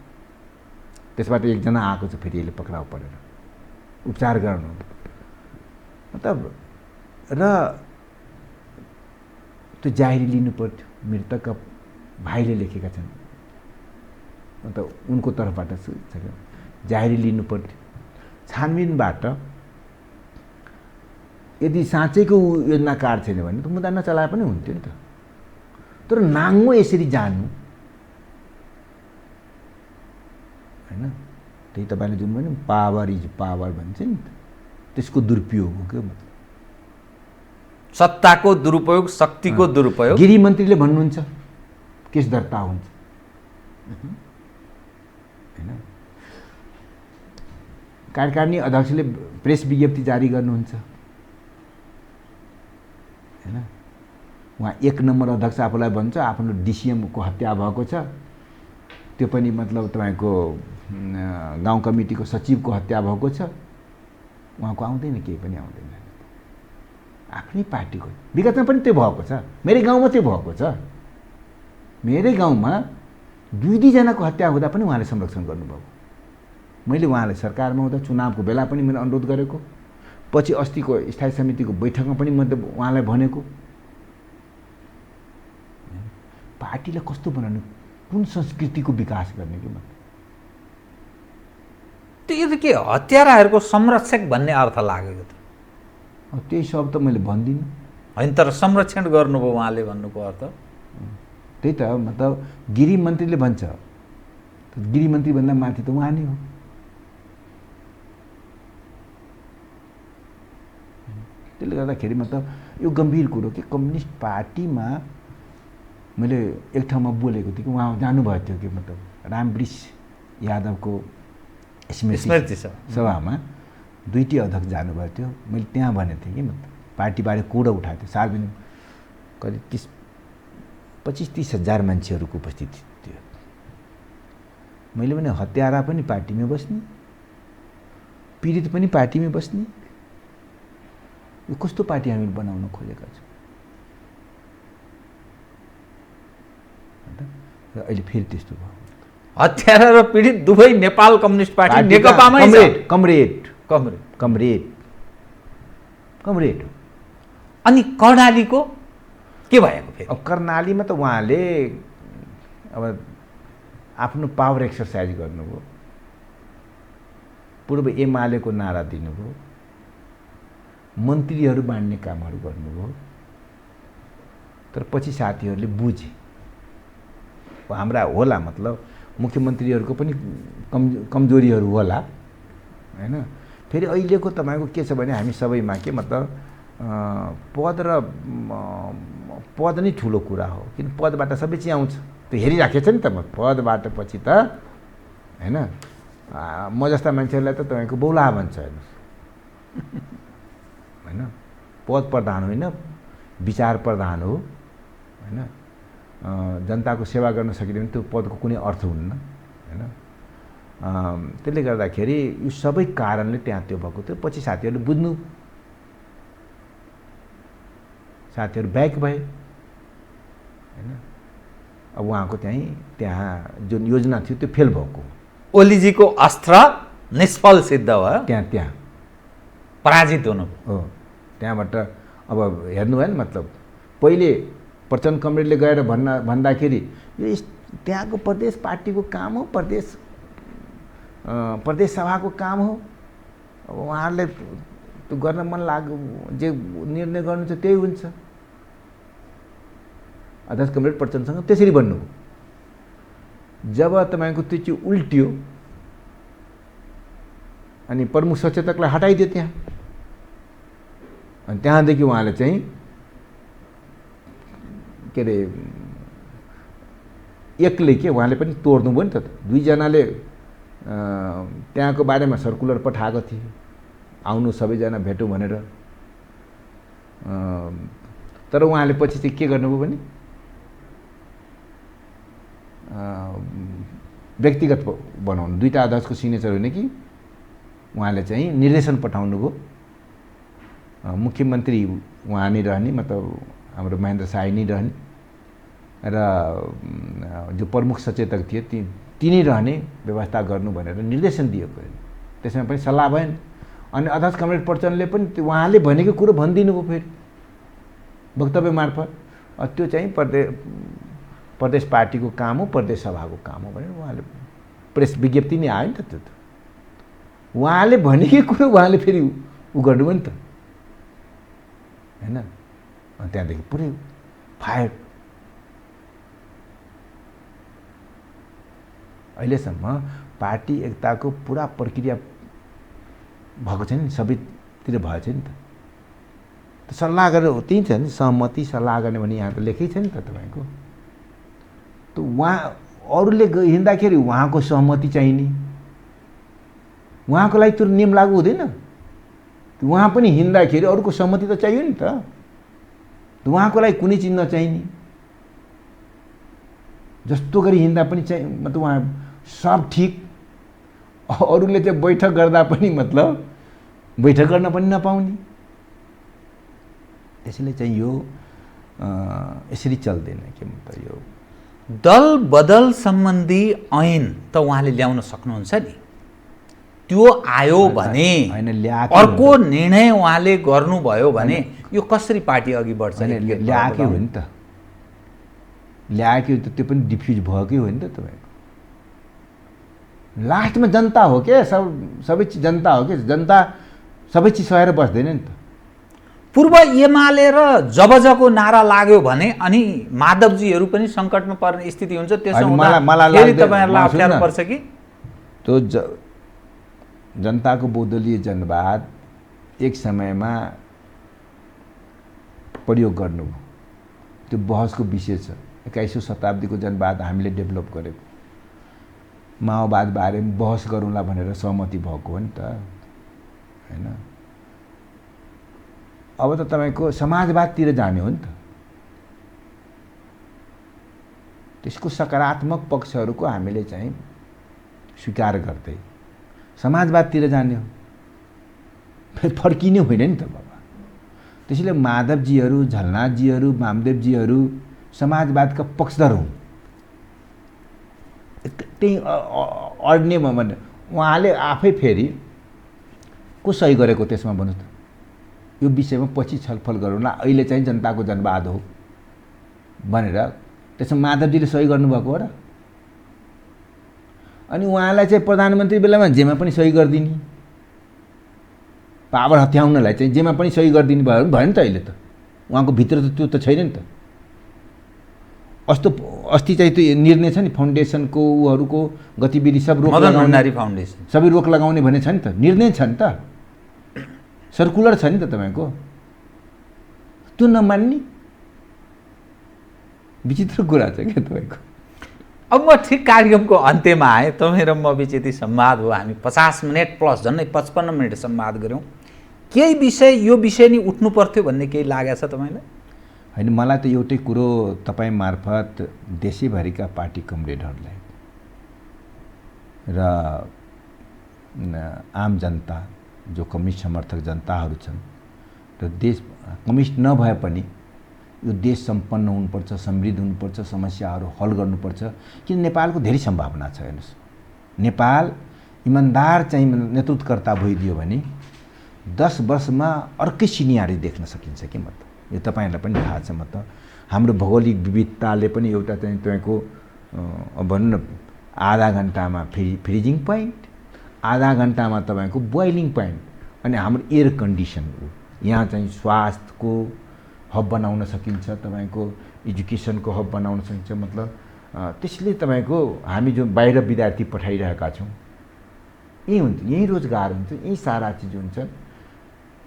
त्यसबाट एकजना आएको छ, फेरि यसले पक्राउ परेर उपचार गर्नु, मतलब र त्यो जाहेरी लिनु पर्थ्यो। मृतकका भाइले लेखेका छन्, मतलब उनको तर्फबाट जाहेरी लिनु पर्थ्यो। छानबिनबाट यदि साँच्चैको योजनाकार छैन भने त मुद्दा नचलाए पनि हुन्थ्यो नि त। तर नाङ्गो यसरी जानु होइन, त्यही तपाईँले जुन भन्यो पावर इज पावर भन्छ नि त, त्यसको दुरुपयोग हो क्या। मतलब सत्ताको दुरुपयोग, शक्तिको दुरुपयोग। गृह मन्त्रीले भन्नुहुन्छ केस दर्ता हुन्छ होइन। कार्यकारिणी अध्यक्षले प्रेस विज्ञप्ति जारी गर्नुहुन्छ होइन। उहाँ 1 नम्बर अध्यक्ष आफूलाई भन्छ, आफ्नो डिसिएमको हत्या भएको छ, त्यो पनि मतलब तपाईँको गाउँ कमिटीको सचिवको हत्या भएको छ। उहाँको आउँदैन, केही पनि आउँदैन। आफ्नै पार्टीको विगतमा पनि त्यो भएको छ। मेरै गाउँमा त्यो भएको छ। मेरै गाउँमा 2-2जनाको हत्या हुँदा पनि उहाँले संरक्षण गर्नुभयो। मैले उहाँलाई सरकारमा हुँदा चुनावको बेला पनि मैले अनुरोध गरेको, पछि अस्तिको स्थायी समितिको बैठकमा पनि मैले उहाँलाई भनेको, पार्टीलाई कस्तो बनाउनु, कुन संस्कृतिको विकास गर्ने कि। मतलब त्यो के हत्याराहरूको संरक्षक भन्ने अर्थ लागेको त? त्यही शब्द त मैले भन्दिनँ होइन, तर संरक्षण गर्नुभयो उहाँले भन्नुको अर्थ त्यही त। मतलब गृह मन्त्रीले भन्छ, गृह मन्त्रीभन्दा माथि त उहाँ नै हो। त्यसले गर्दाखेरि मतलब यो गम्भीर कुरो कि कम्युनिस्ट पार्टीमा मैले एक ठाउँमा बोलेको थिएँ कि उहाँ जानुभएको थियो कि, मतलब रामवृष यादवको स्मृति सभामा 2टी अध्यक्ष जानुभएको थियो। मैले त्यहाँ भनेको थिएँ कि मतलब पार्टीबारे कुरा उठाएको थियो। सार्वजनिक करिब 25-30 हजार मान्छेहरूको उपस्थिति थियो। मैले भने हत्यारा पनि पार्टीमा बस्ने, पीडित पनि पार्टीमा बस्ने, यो कस्तो पार्टी हामीले बनाउन खोजेका छौँ। अहिले फेरि त्यस्तो भयो। हत्यारा र पीडित दुवै नेपाल कम्युनिस्ट पार्टी नेकपामै छ। कमरेड। अनि कर्णालीको के भएको फेरि? अब कर्णालीमा त उहाँले अब आफ्नो पावर एक्सर्साइज गर्नुभयो। पूर्व एमालेको नारा दिनुभयो, मन्त्रीहरू बाँड्ने कामहरू गर्नुभयो। तर पछि साथीहरूले बुझे हाम्रा होला, मतलब मुख्यमन्त्रीहरूको पनि कमजोरीहरू होला हैन। फेरि अहिलेको तपाईँको के छ भने हामी सबैमा के मतलब पद नै ठुलो कुरा हो, किन पदबाट सबै चिज आउँछ। त्यो हेरिराखेको छ नि त, म पदबाट पछि त हैन म जस्ता मान्छेहरूलाई त तपाईँको बौला भन्छ हेर्नुहोस् हैन। पद प्रधान होइन, विचार प्रधान हो हैन। जनताको सेवा गर्न सकिँदैन भने त्यो पदको कुनै अर्थ हुन्न हैन। त्यसले गर्दाखेरि यो सबै कारणले त्यहाँ त्यो भएको थियो। पछि साथीहरूले बुझ्नु, साथीहरू ब्याक भए हैन। अब उहाँको त्यहाँ जुन योजना थियो त्यो फेल भएको, ओलीजीको अस्त्र निष्फल सिद्ध भयो, त्यहाँ पराजित हुनु हो। त्यहाँबाट अब हेर्नु भएन, मतलब पहिले प्रचण्ड कमरेडले गएर भन्दाखेरि यो त्यहाँको प्रदेश पार्टीको काम हो, प्रदेश सभाको काम हो। अब उहाँहरूले त्यो गर्न मन लाग्यो, जे निर्णय गर्नु छ त्यही हुन्छ। अध्यक्ष कमरेड प्रचण्डसँग त्यसरी भन्नु। जब तपाईँको त्यो चाहिँ उल्टियो अनि प्रमुख सचेतकलाई हटाइदियो त्यहाँ, अनि त्यहाँदेखि उहाँले चाहिँ के अरे एक्लै के उहाँले पनि तोड्नुभयो नि त। दुईजनाले त्यहाँको बारेमा सर्कुलर पठाएको थिए, आउनु सबैजना भेटौँ भनेर। तर उहाँले पछि चाहिँ के गर्नुभयो भने व्यक्तिगत बनाउनु, दुईवटा अध्यक्षको सिग्नेचर होइन कि उहाँले चाहिँ निर्देशन पठाउनु भयो। मुख्यमन्त्री उहाँ नै रहने, मतलब हाम्रो महेन्द्र साई नै रहने र जो प्रमुख सचेतक थिए तिनै रहने व्यवस्था गर्नु भनेर निर्देशन दिएको। त्यसमा पनि सल्लाह भएन। अनि अध्यक्ष कमरेड प्रचण्डले पनि उहाँले भनेको कुरो भनिदिनु भयो फेरि वक्तव्य मार्फत। त्यो चाहिँ प्रदेश पार्टीको काम हो, प्रदेश सभाको काम हो भनेर उहाँले प्रेस विज्ञप्ति नै आयो नि त। त्यो त उहाँले भनेकै कुरो उहाँले फेरि उ गर्नुभयो नि त हैन। त्यहाँदेखि पुरै फायर। अहिलेसम्म पार्टी एकताको पुरा प्रक्रिया भएको छैन नि, सबैतिर भएको छैन नि त। सल्लाह गरेर त्यही छ नि, सहमति सल्लाह गर्ने भने यहाँ त लेखै छ नि त तपाईँको। त उहाँ अरूले हिँड्दाखेरि उहाँको सहमति चाहिने, उहाँको लागि त्यो नियम लागू हुँदैन। उहाँ पनि हिँड्दाखेरि अरूको सहमति त चाहियो नि त। उहाँको लागि कुनै चिज नचाहिने, जस्तो गरी हिँड्दा पनि चाहिँ मतलब उहाँ सब ठिक, अरूले चाहिँ बैठक गर्दा पनि मतलब बैठक गर्न पनि नपाउने। त्यसैले चाहिँ यो यसरी चल्दैन के मतलब यो दल बदल सम्बन्धी ऐन त उहाँले ल्याउन सक्नुहुन्छ नि। त्यो आयो भने अर्को निर्णय उहाँले गर्नुभयो भने यो कसरी पार्टी अघि बढ्छ? ल्याएकै हो नि त, ल्याएकै त, त्यो पनि डिफ्युज भएकै हो नि त तपाईँको। लास्टमा जनता हो क्या, सबै चिज जनता हो क्या। जनता सबै चिज सहेर बस्दैन नि त। पूर्व एमाले र जबजको नारा लाग्यो भने अनि माधवजीहरू पनि सङ्कटमा पर्ने स्थिति हुन्छ। त्यसो हुँदा फेरि तपाईँहरूलाई अप्ठ्यारो पर्छ कि? त्यो जनताको बहुदलीय जनवाद एक समयमा प्रयोग गर्नुभयो, त्यो बहसको विषय छ। 21औं शताब्दीको जनवाद हामीले डेभलप गरेको, माओवाद बारे बहस गरौँला भनेर सहमति भएको हो नि त हैन। अब त तपाईँको समाजवादतिर जाने हो नि त। त्यसको सकारात्मक पक्षहरूको हामीले चाहिँ स्वीकार गर्दै समाजवादतिर जाने हो, फेरि फर्किने होइन नि त बाबा। त्यसैले माधवजीहरू, झलनाथजीहरू, वामदेवजीहरू समाजवादका पक्षधर हुन्। त्यही अड्ने भने उहाँले आफै फेरि को सही गरेको त्यसमा भन्नुहोस् त। यो विषयमा पछि छलफल गरौँला, अहिले चाहिँ जनताको जनवाद हो भनेर त्यसमा माधवजीले सही गर्नुभएको हो र। अनि उहाँलाई चाहिँ प्रधानमन्त्री बेलामा जेमा पनि सही गरिदिने, पावर हत्याउनलाई चाहिँ जेमा पनि सही गरिदिनु भयो नि त अहिले त उहाँको भित्र त त्यो त छैन नि त अस्ति चाहिँ त्यो निर्णय छ नि फाउन्डेसनको उहरूको गतिविधि सब रोक मदन भण्डारी फाउन्डेसन सबै रोक लगाउने भने छ नि त निर्णय छ नि त सर्कुलर छ नि त तपाईँको त्यो नमान्ने विचित्र कुरा छ क्या तपाईँको अब म ठिक कार्यक्रमको अन्त्यमा आएँ तपाईँ र म बिच यति संवाद हो हामी 50 मिनट प्लस झन्डै 55 मिनट संवाद गऱ्यौँ केही विषय यो विषय नि उठ्नु पर्थ्यो भन्ने केही लागेको छ तपाईँलाई होइन मलाई त एउटै कुरो तपाईँ मार्फत देशैभरिका पार्टी कमरेडहरूलाई र आम जनता जो कम्युनिस्ट समर्थक जनताहरू छन् र देश कम्युनिस्ट नभए पनि यो देश सम्पन्न हुनुपर्छ समृद्ध हुनुपर्छ समस्याहरू हल गर्नुपर्छ किन नेपालको धेरै सम्भावना छ हेर्नुहोस् नेपाल इमान्दार चाहिँ नेतृत्वकर्ता भइदियो भने 10 वर्षमा अर्कै सिनियरी देख्न सकिन्छ कि म त यो तपाईँहरूलाई पनि थाहा छ म त हाम्रो भौगोलिक विविधताले पनि एउटा चाहिँ तपाईँको भनौँ न आधा घन्टामा फ्रिजिङ पोइन्ट आधा घन्टामा तपाईँको बोइलिङ पोइन्ट अनि हाम्रो एयर कन्डिसन यहाँ चाहिँ स्वास्थ्यको हब बनाउन सकिन्छ तपाईँको एजुकेसनको हब बनाउन सकिन्छ मतलब त्यसले तपाईँको हामी जो बाहिर विद्यार्थी पठाइरहेका छौँ यही हुन्छ यही रोजगार हुन्छ यही सारा चिज हुन्छ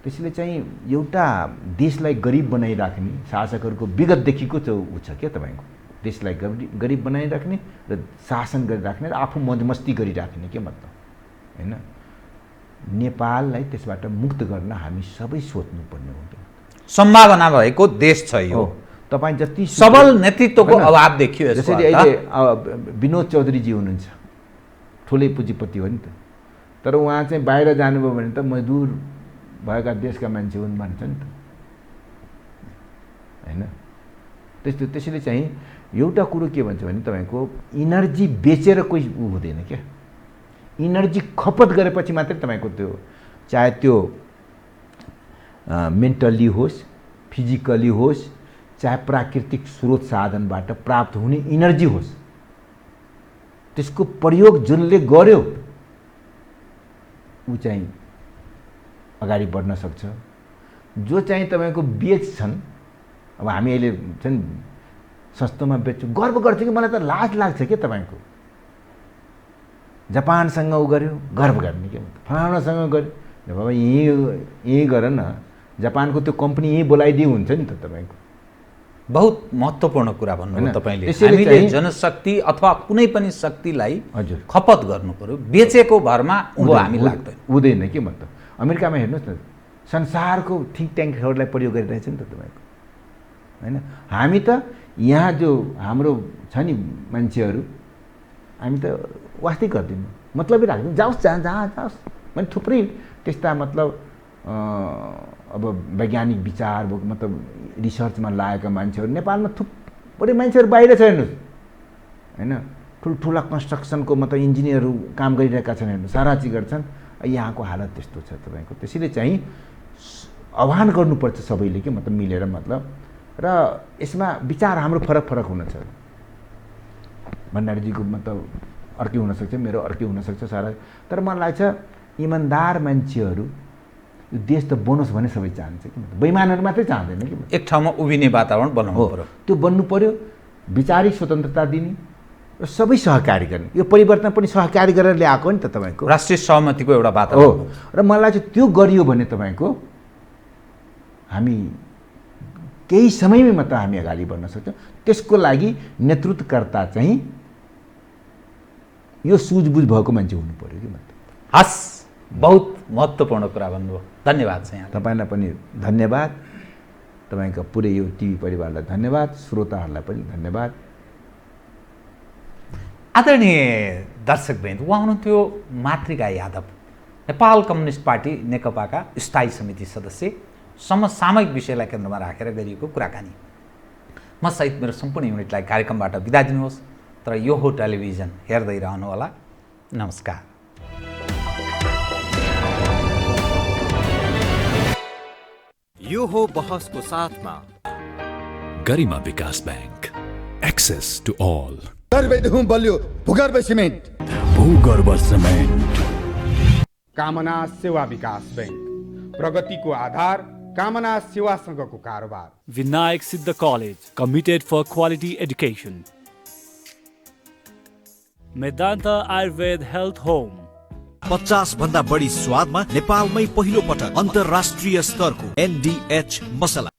त्यसले चाहिँ एउटा देशलाई गरिब बनाइराख्ने शासकहरूको विगतदेखिको चाहिँ ऊ छ क्या तपाईँको देशलाई गरिब बनाइराख्ने र शासन गरिराख्ने र आफू मौजमस्ती गरिराख्ने के मतलब होइन नेपाललाई त्यसबाट मुक्त गर्न हामी सबै सोच्नुपर्ने हो सम्भावना भएको देश छ यो तपाईँ जति सबल नेतृत्वको अभाव देखियो जसरी अहिले विनोद चौधरीजी हुनुहुन्छ ठुलै पुँजीपति हो नि त तर उहाँ चाहिँ बाहिर जानुभयो भने त मजदुर भएका देशका मान्छे हुन् भन्छ नि त होइन त्यसले चाहिँ एउटा कुरो के भन्छ भने तपाईँको इनर्जी बेचेर कोही हुँदैन क्या इनर्जी खपत गरेपछि मात्रै तपाईँको त्यो चाहे त्यो मेन्टल्ली होस् फिजिकली होस् चाहे प्राकृतिक स्रोत साधनबाट प्राप्त हुने इनर्जी होस् त्यसको प्रयोग जुनले गर्यो ऊ चाहिँ अगाडि बढ्न सक्छ जो चाहिँ तपाईँको बेच्छन् अब हामी अहिले चाहिँ सस्तोमा बेच्छु गर्व गर्छ कि मलाई त लाज लाग्छ के तपाईँको जापानसँग उ गर्यो गर्व गर्ने के फलानासँग गर्यो बाबा यहीँ गर न जापानको त्यो कम्पनी यहीँ बोलाइदिए हुन्छ नि त तपाईँको बहुत महत्त्वपूर्ण कुरा भन्नुभयो तपाईँले हामीले जनशक्ति अथवा कुनै पनि शक्तिलाई हजुर खपत गर्नु पर्यो बेचेको भरमा हामी लाग्दैन हुँदैन के मतलब अमेरिकामा हेर्नुहोस् न संसारको थिङ्क ट्याङ्कहरूलाई प्रयोग गरिरहेछ नि त तपाईँको होइन हामी त यहाँ जो हाम्रो छ नि मान्छेहरू हामी त वास्तै गर्दैनौँ मतलबै राख्दैनौँ जाओस् जहाँ जाओस् मैले थुप्रै त्यस्ता मतलब अब वैज्ञानिक विचार मतलब रिसर्चमा लागेका मान्छेहरू नेपालमा थुप्रै मान्छेहरू बाहिर छ हेर्नुहोस् होइन ठुल्ठुला कन्स्ट्रक्सनको मतलब इन्जिनियरहरू काम गरिरहेका छन् हेर्नु सारा चिज गर्छन् यहाँको हालत त्यस्तो छ तपाईँको त्यसैले चाहिँ आह्वान गर्नुपर्छ सबैले के मतलब मिलेर मतलब र यसमा विचार हाम्रो फरक फरक हुन छ भण्डारीजीको मतलब अर्कै हुनसक्छ मेरो अर्कै हुनसक्छ सारा तर मलाई लाग्छ इमान्दार मान्छेहरू यो देश त बनोस् भने सबै चाहन्छ कि बेइमानहरू मात्रै चाहँदैन कि एक ठाउँमा उभिने वातावरण बनाउनु पर्यो त्यो बन्नु पर्यो विचारिक स्वतन्त्रता दिने र सबै सहकारी गर्ने यो परिवर्तन पनि सहकारी गरेर ल्याएको नि त तपाईँको राष्ट्रिय सहमतिको एउटा वातावरण हो र मलाई चाहिँ त्यो गरियो भने तपाईँको हामी केही समयमै मात्र हामी अगाडि बढ्न सक्छौँ त्यसको लागि नेतृत्वकर्ता चाहिँ यो सुझबुझ भएको मान्छे हुनु पर्यो कि मतलब हस् बहुत महत्त्वपूर्ण कुरा भन्नुभयो धन्यवाद छ यहाँ तपाईँलाई पनि धन्यवाद तपाईँको पुरै यो टिभी परिवारलाई धन्यवाद श्रोताहरूलाई पनि धन्यवाद आदरणीय दर्शकवृन्द उहाँ हुनुहुन्थ्यो मातृका यादव नेपाल कम्युनिस्ट पार्टी नेकपाका स्थायी समिति सदस्य समसामयिक विषयलाई केन्द्रमा राखेर गरिएको कुराकानी म सहित मेरो सम्पूर्ण युनिटलाई कार्यक्रमबाट बिदा दिनुहोस् तर यो हो टेलिभिजन हेर्दै रहनुहोला नमस्कार यो हो बहसको साथमा गरिमा विकास बैंक एक्सेस टु अल गर्भदेखि बलियो भूगर्भ सिमेन्ट भूगर्भ सिमेन्ट कामना सेवा विकास बैंक प्रगतिको आधार कामना सेवासँगको कारोबार। Vinayak Siddha College, committed for quality education. Medanta Ayurved Health Home. 50 भन्दा बढी स्वादमा नेपालमै पहिलो पटक अन्तर्राष्ट्रिय स्तरको NDH मसला।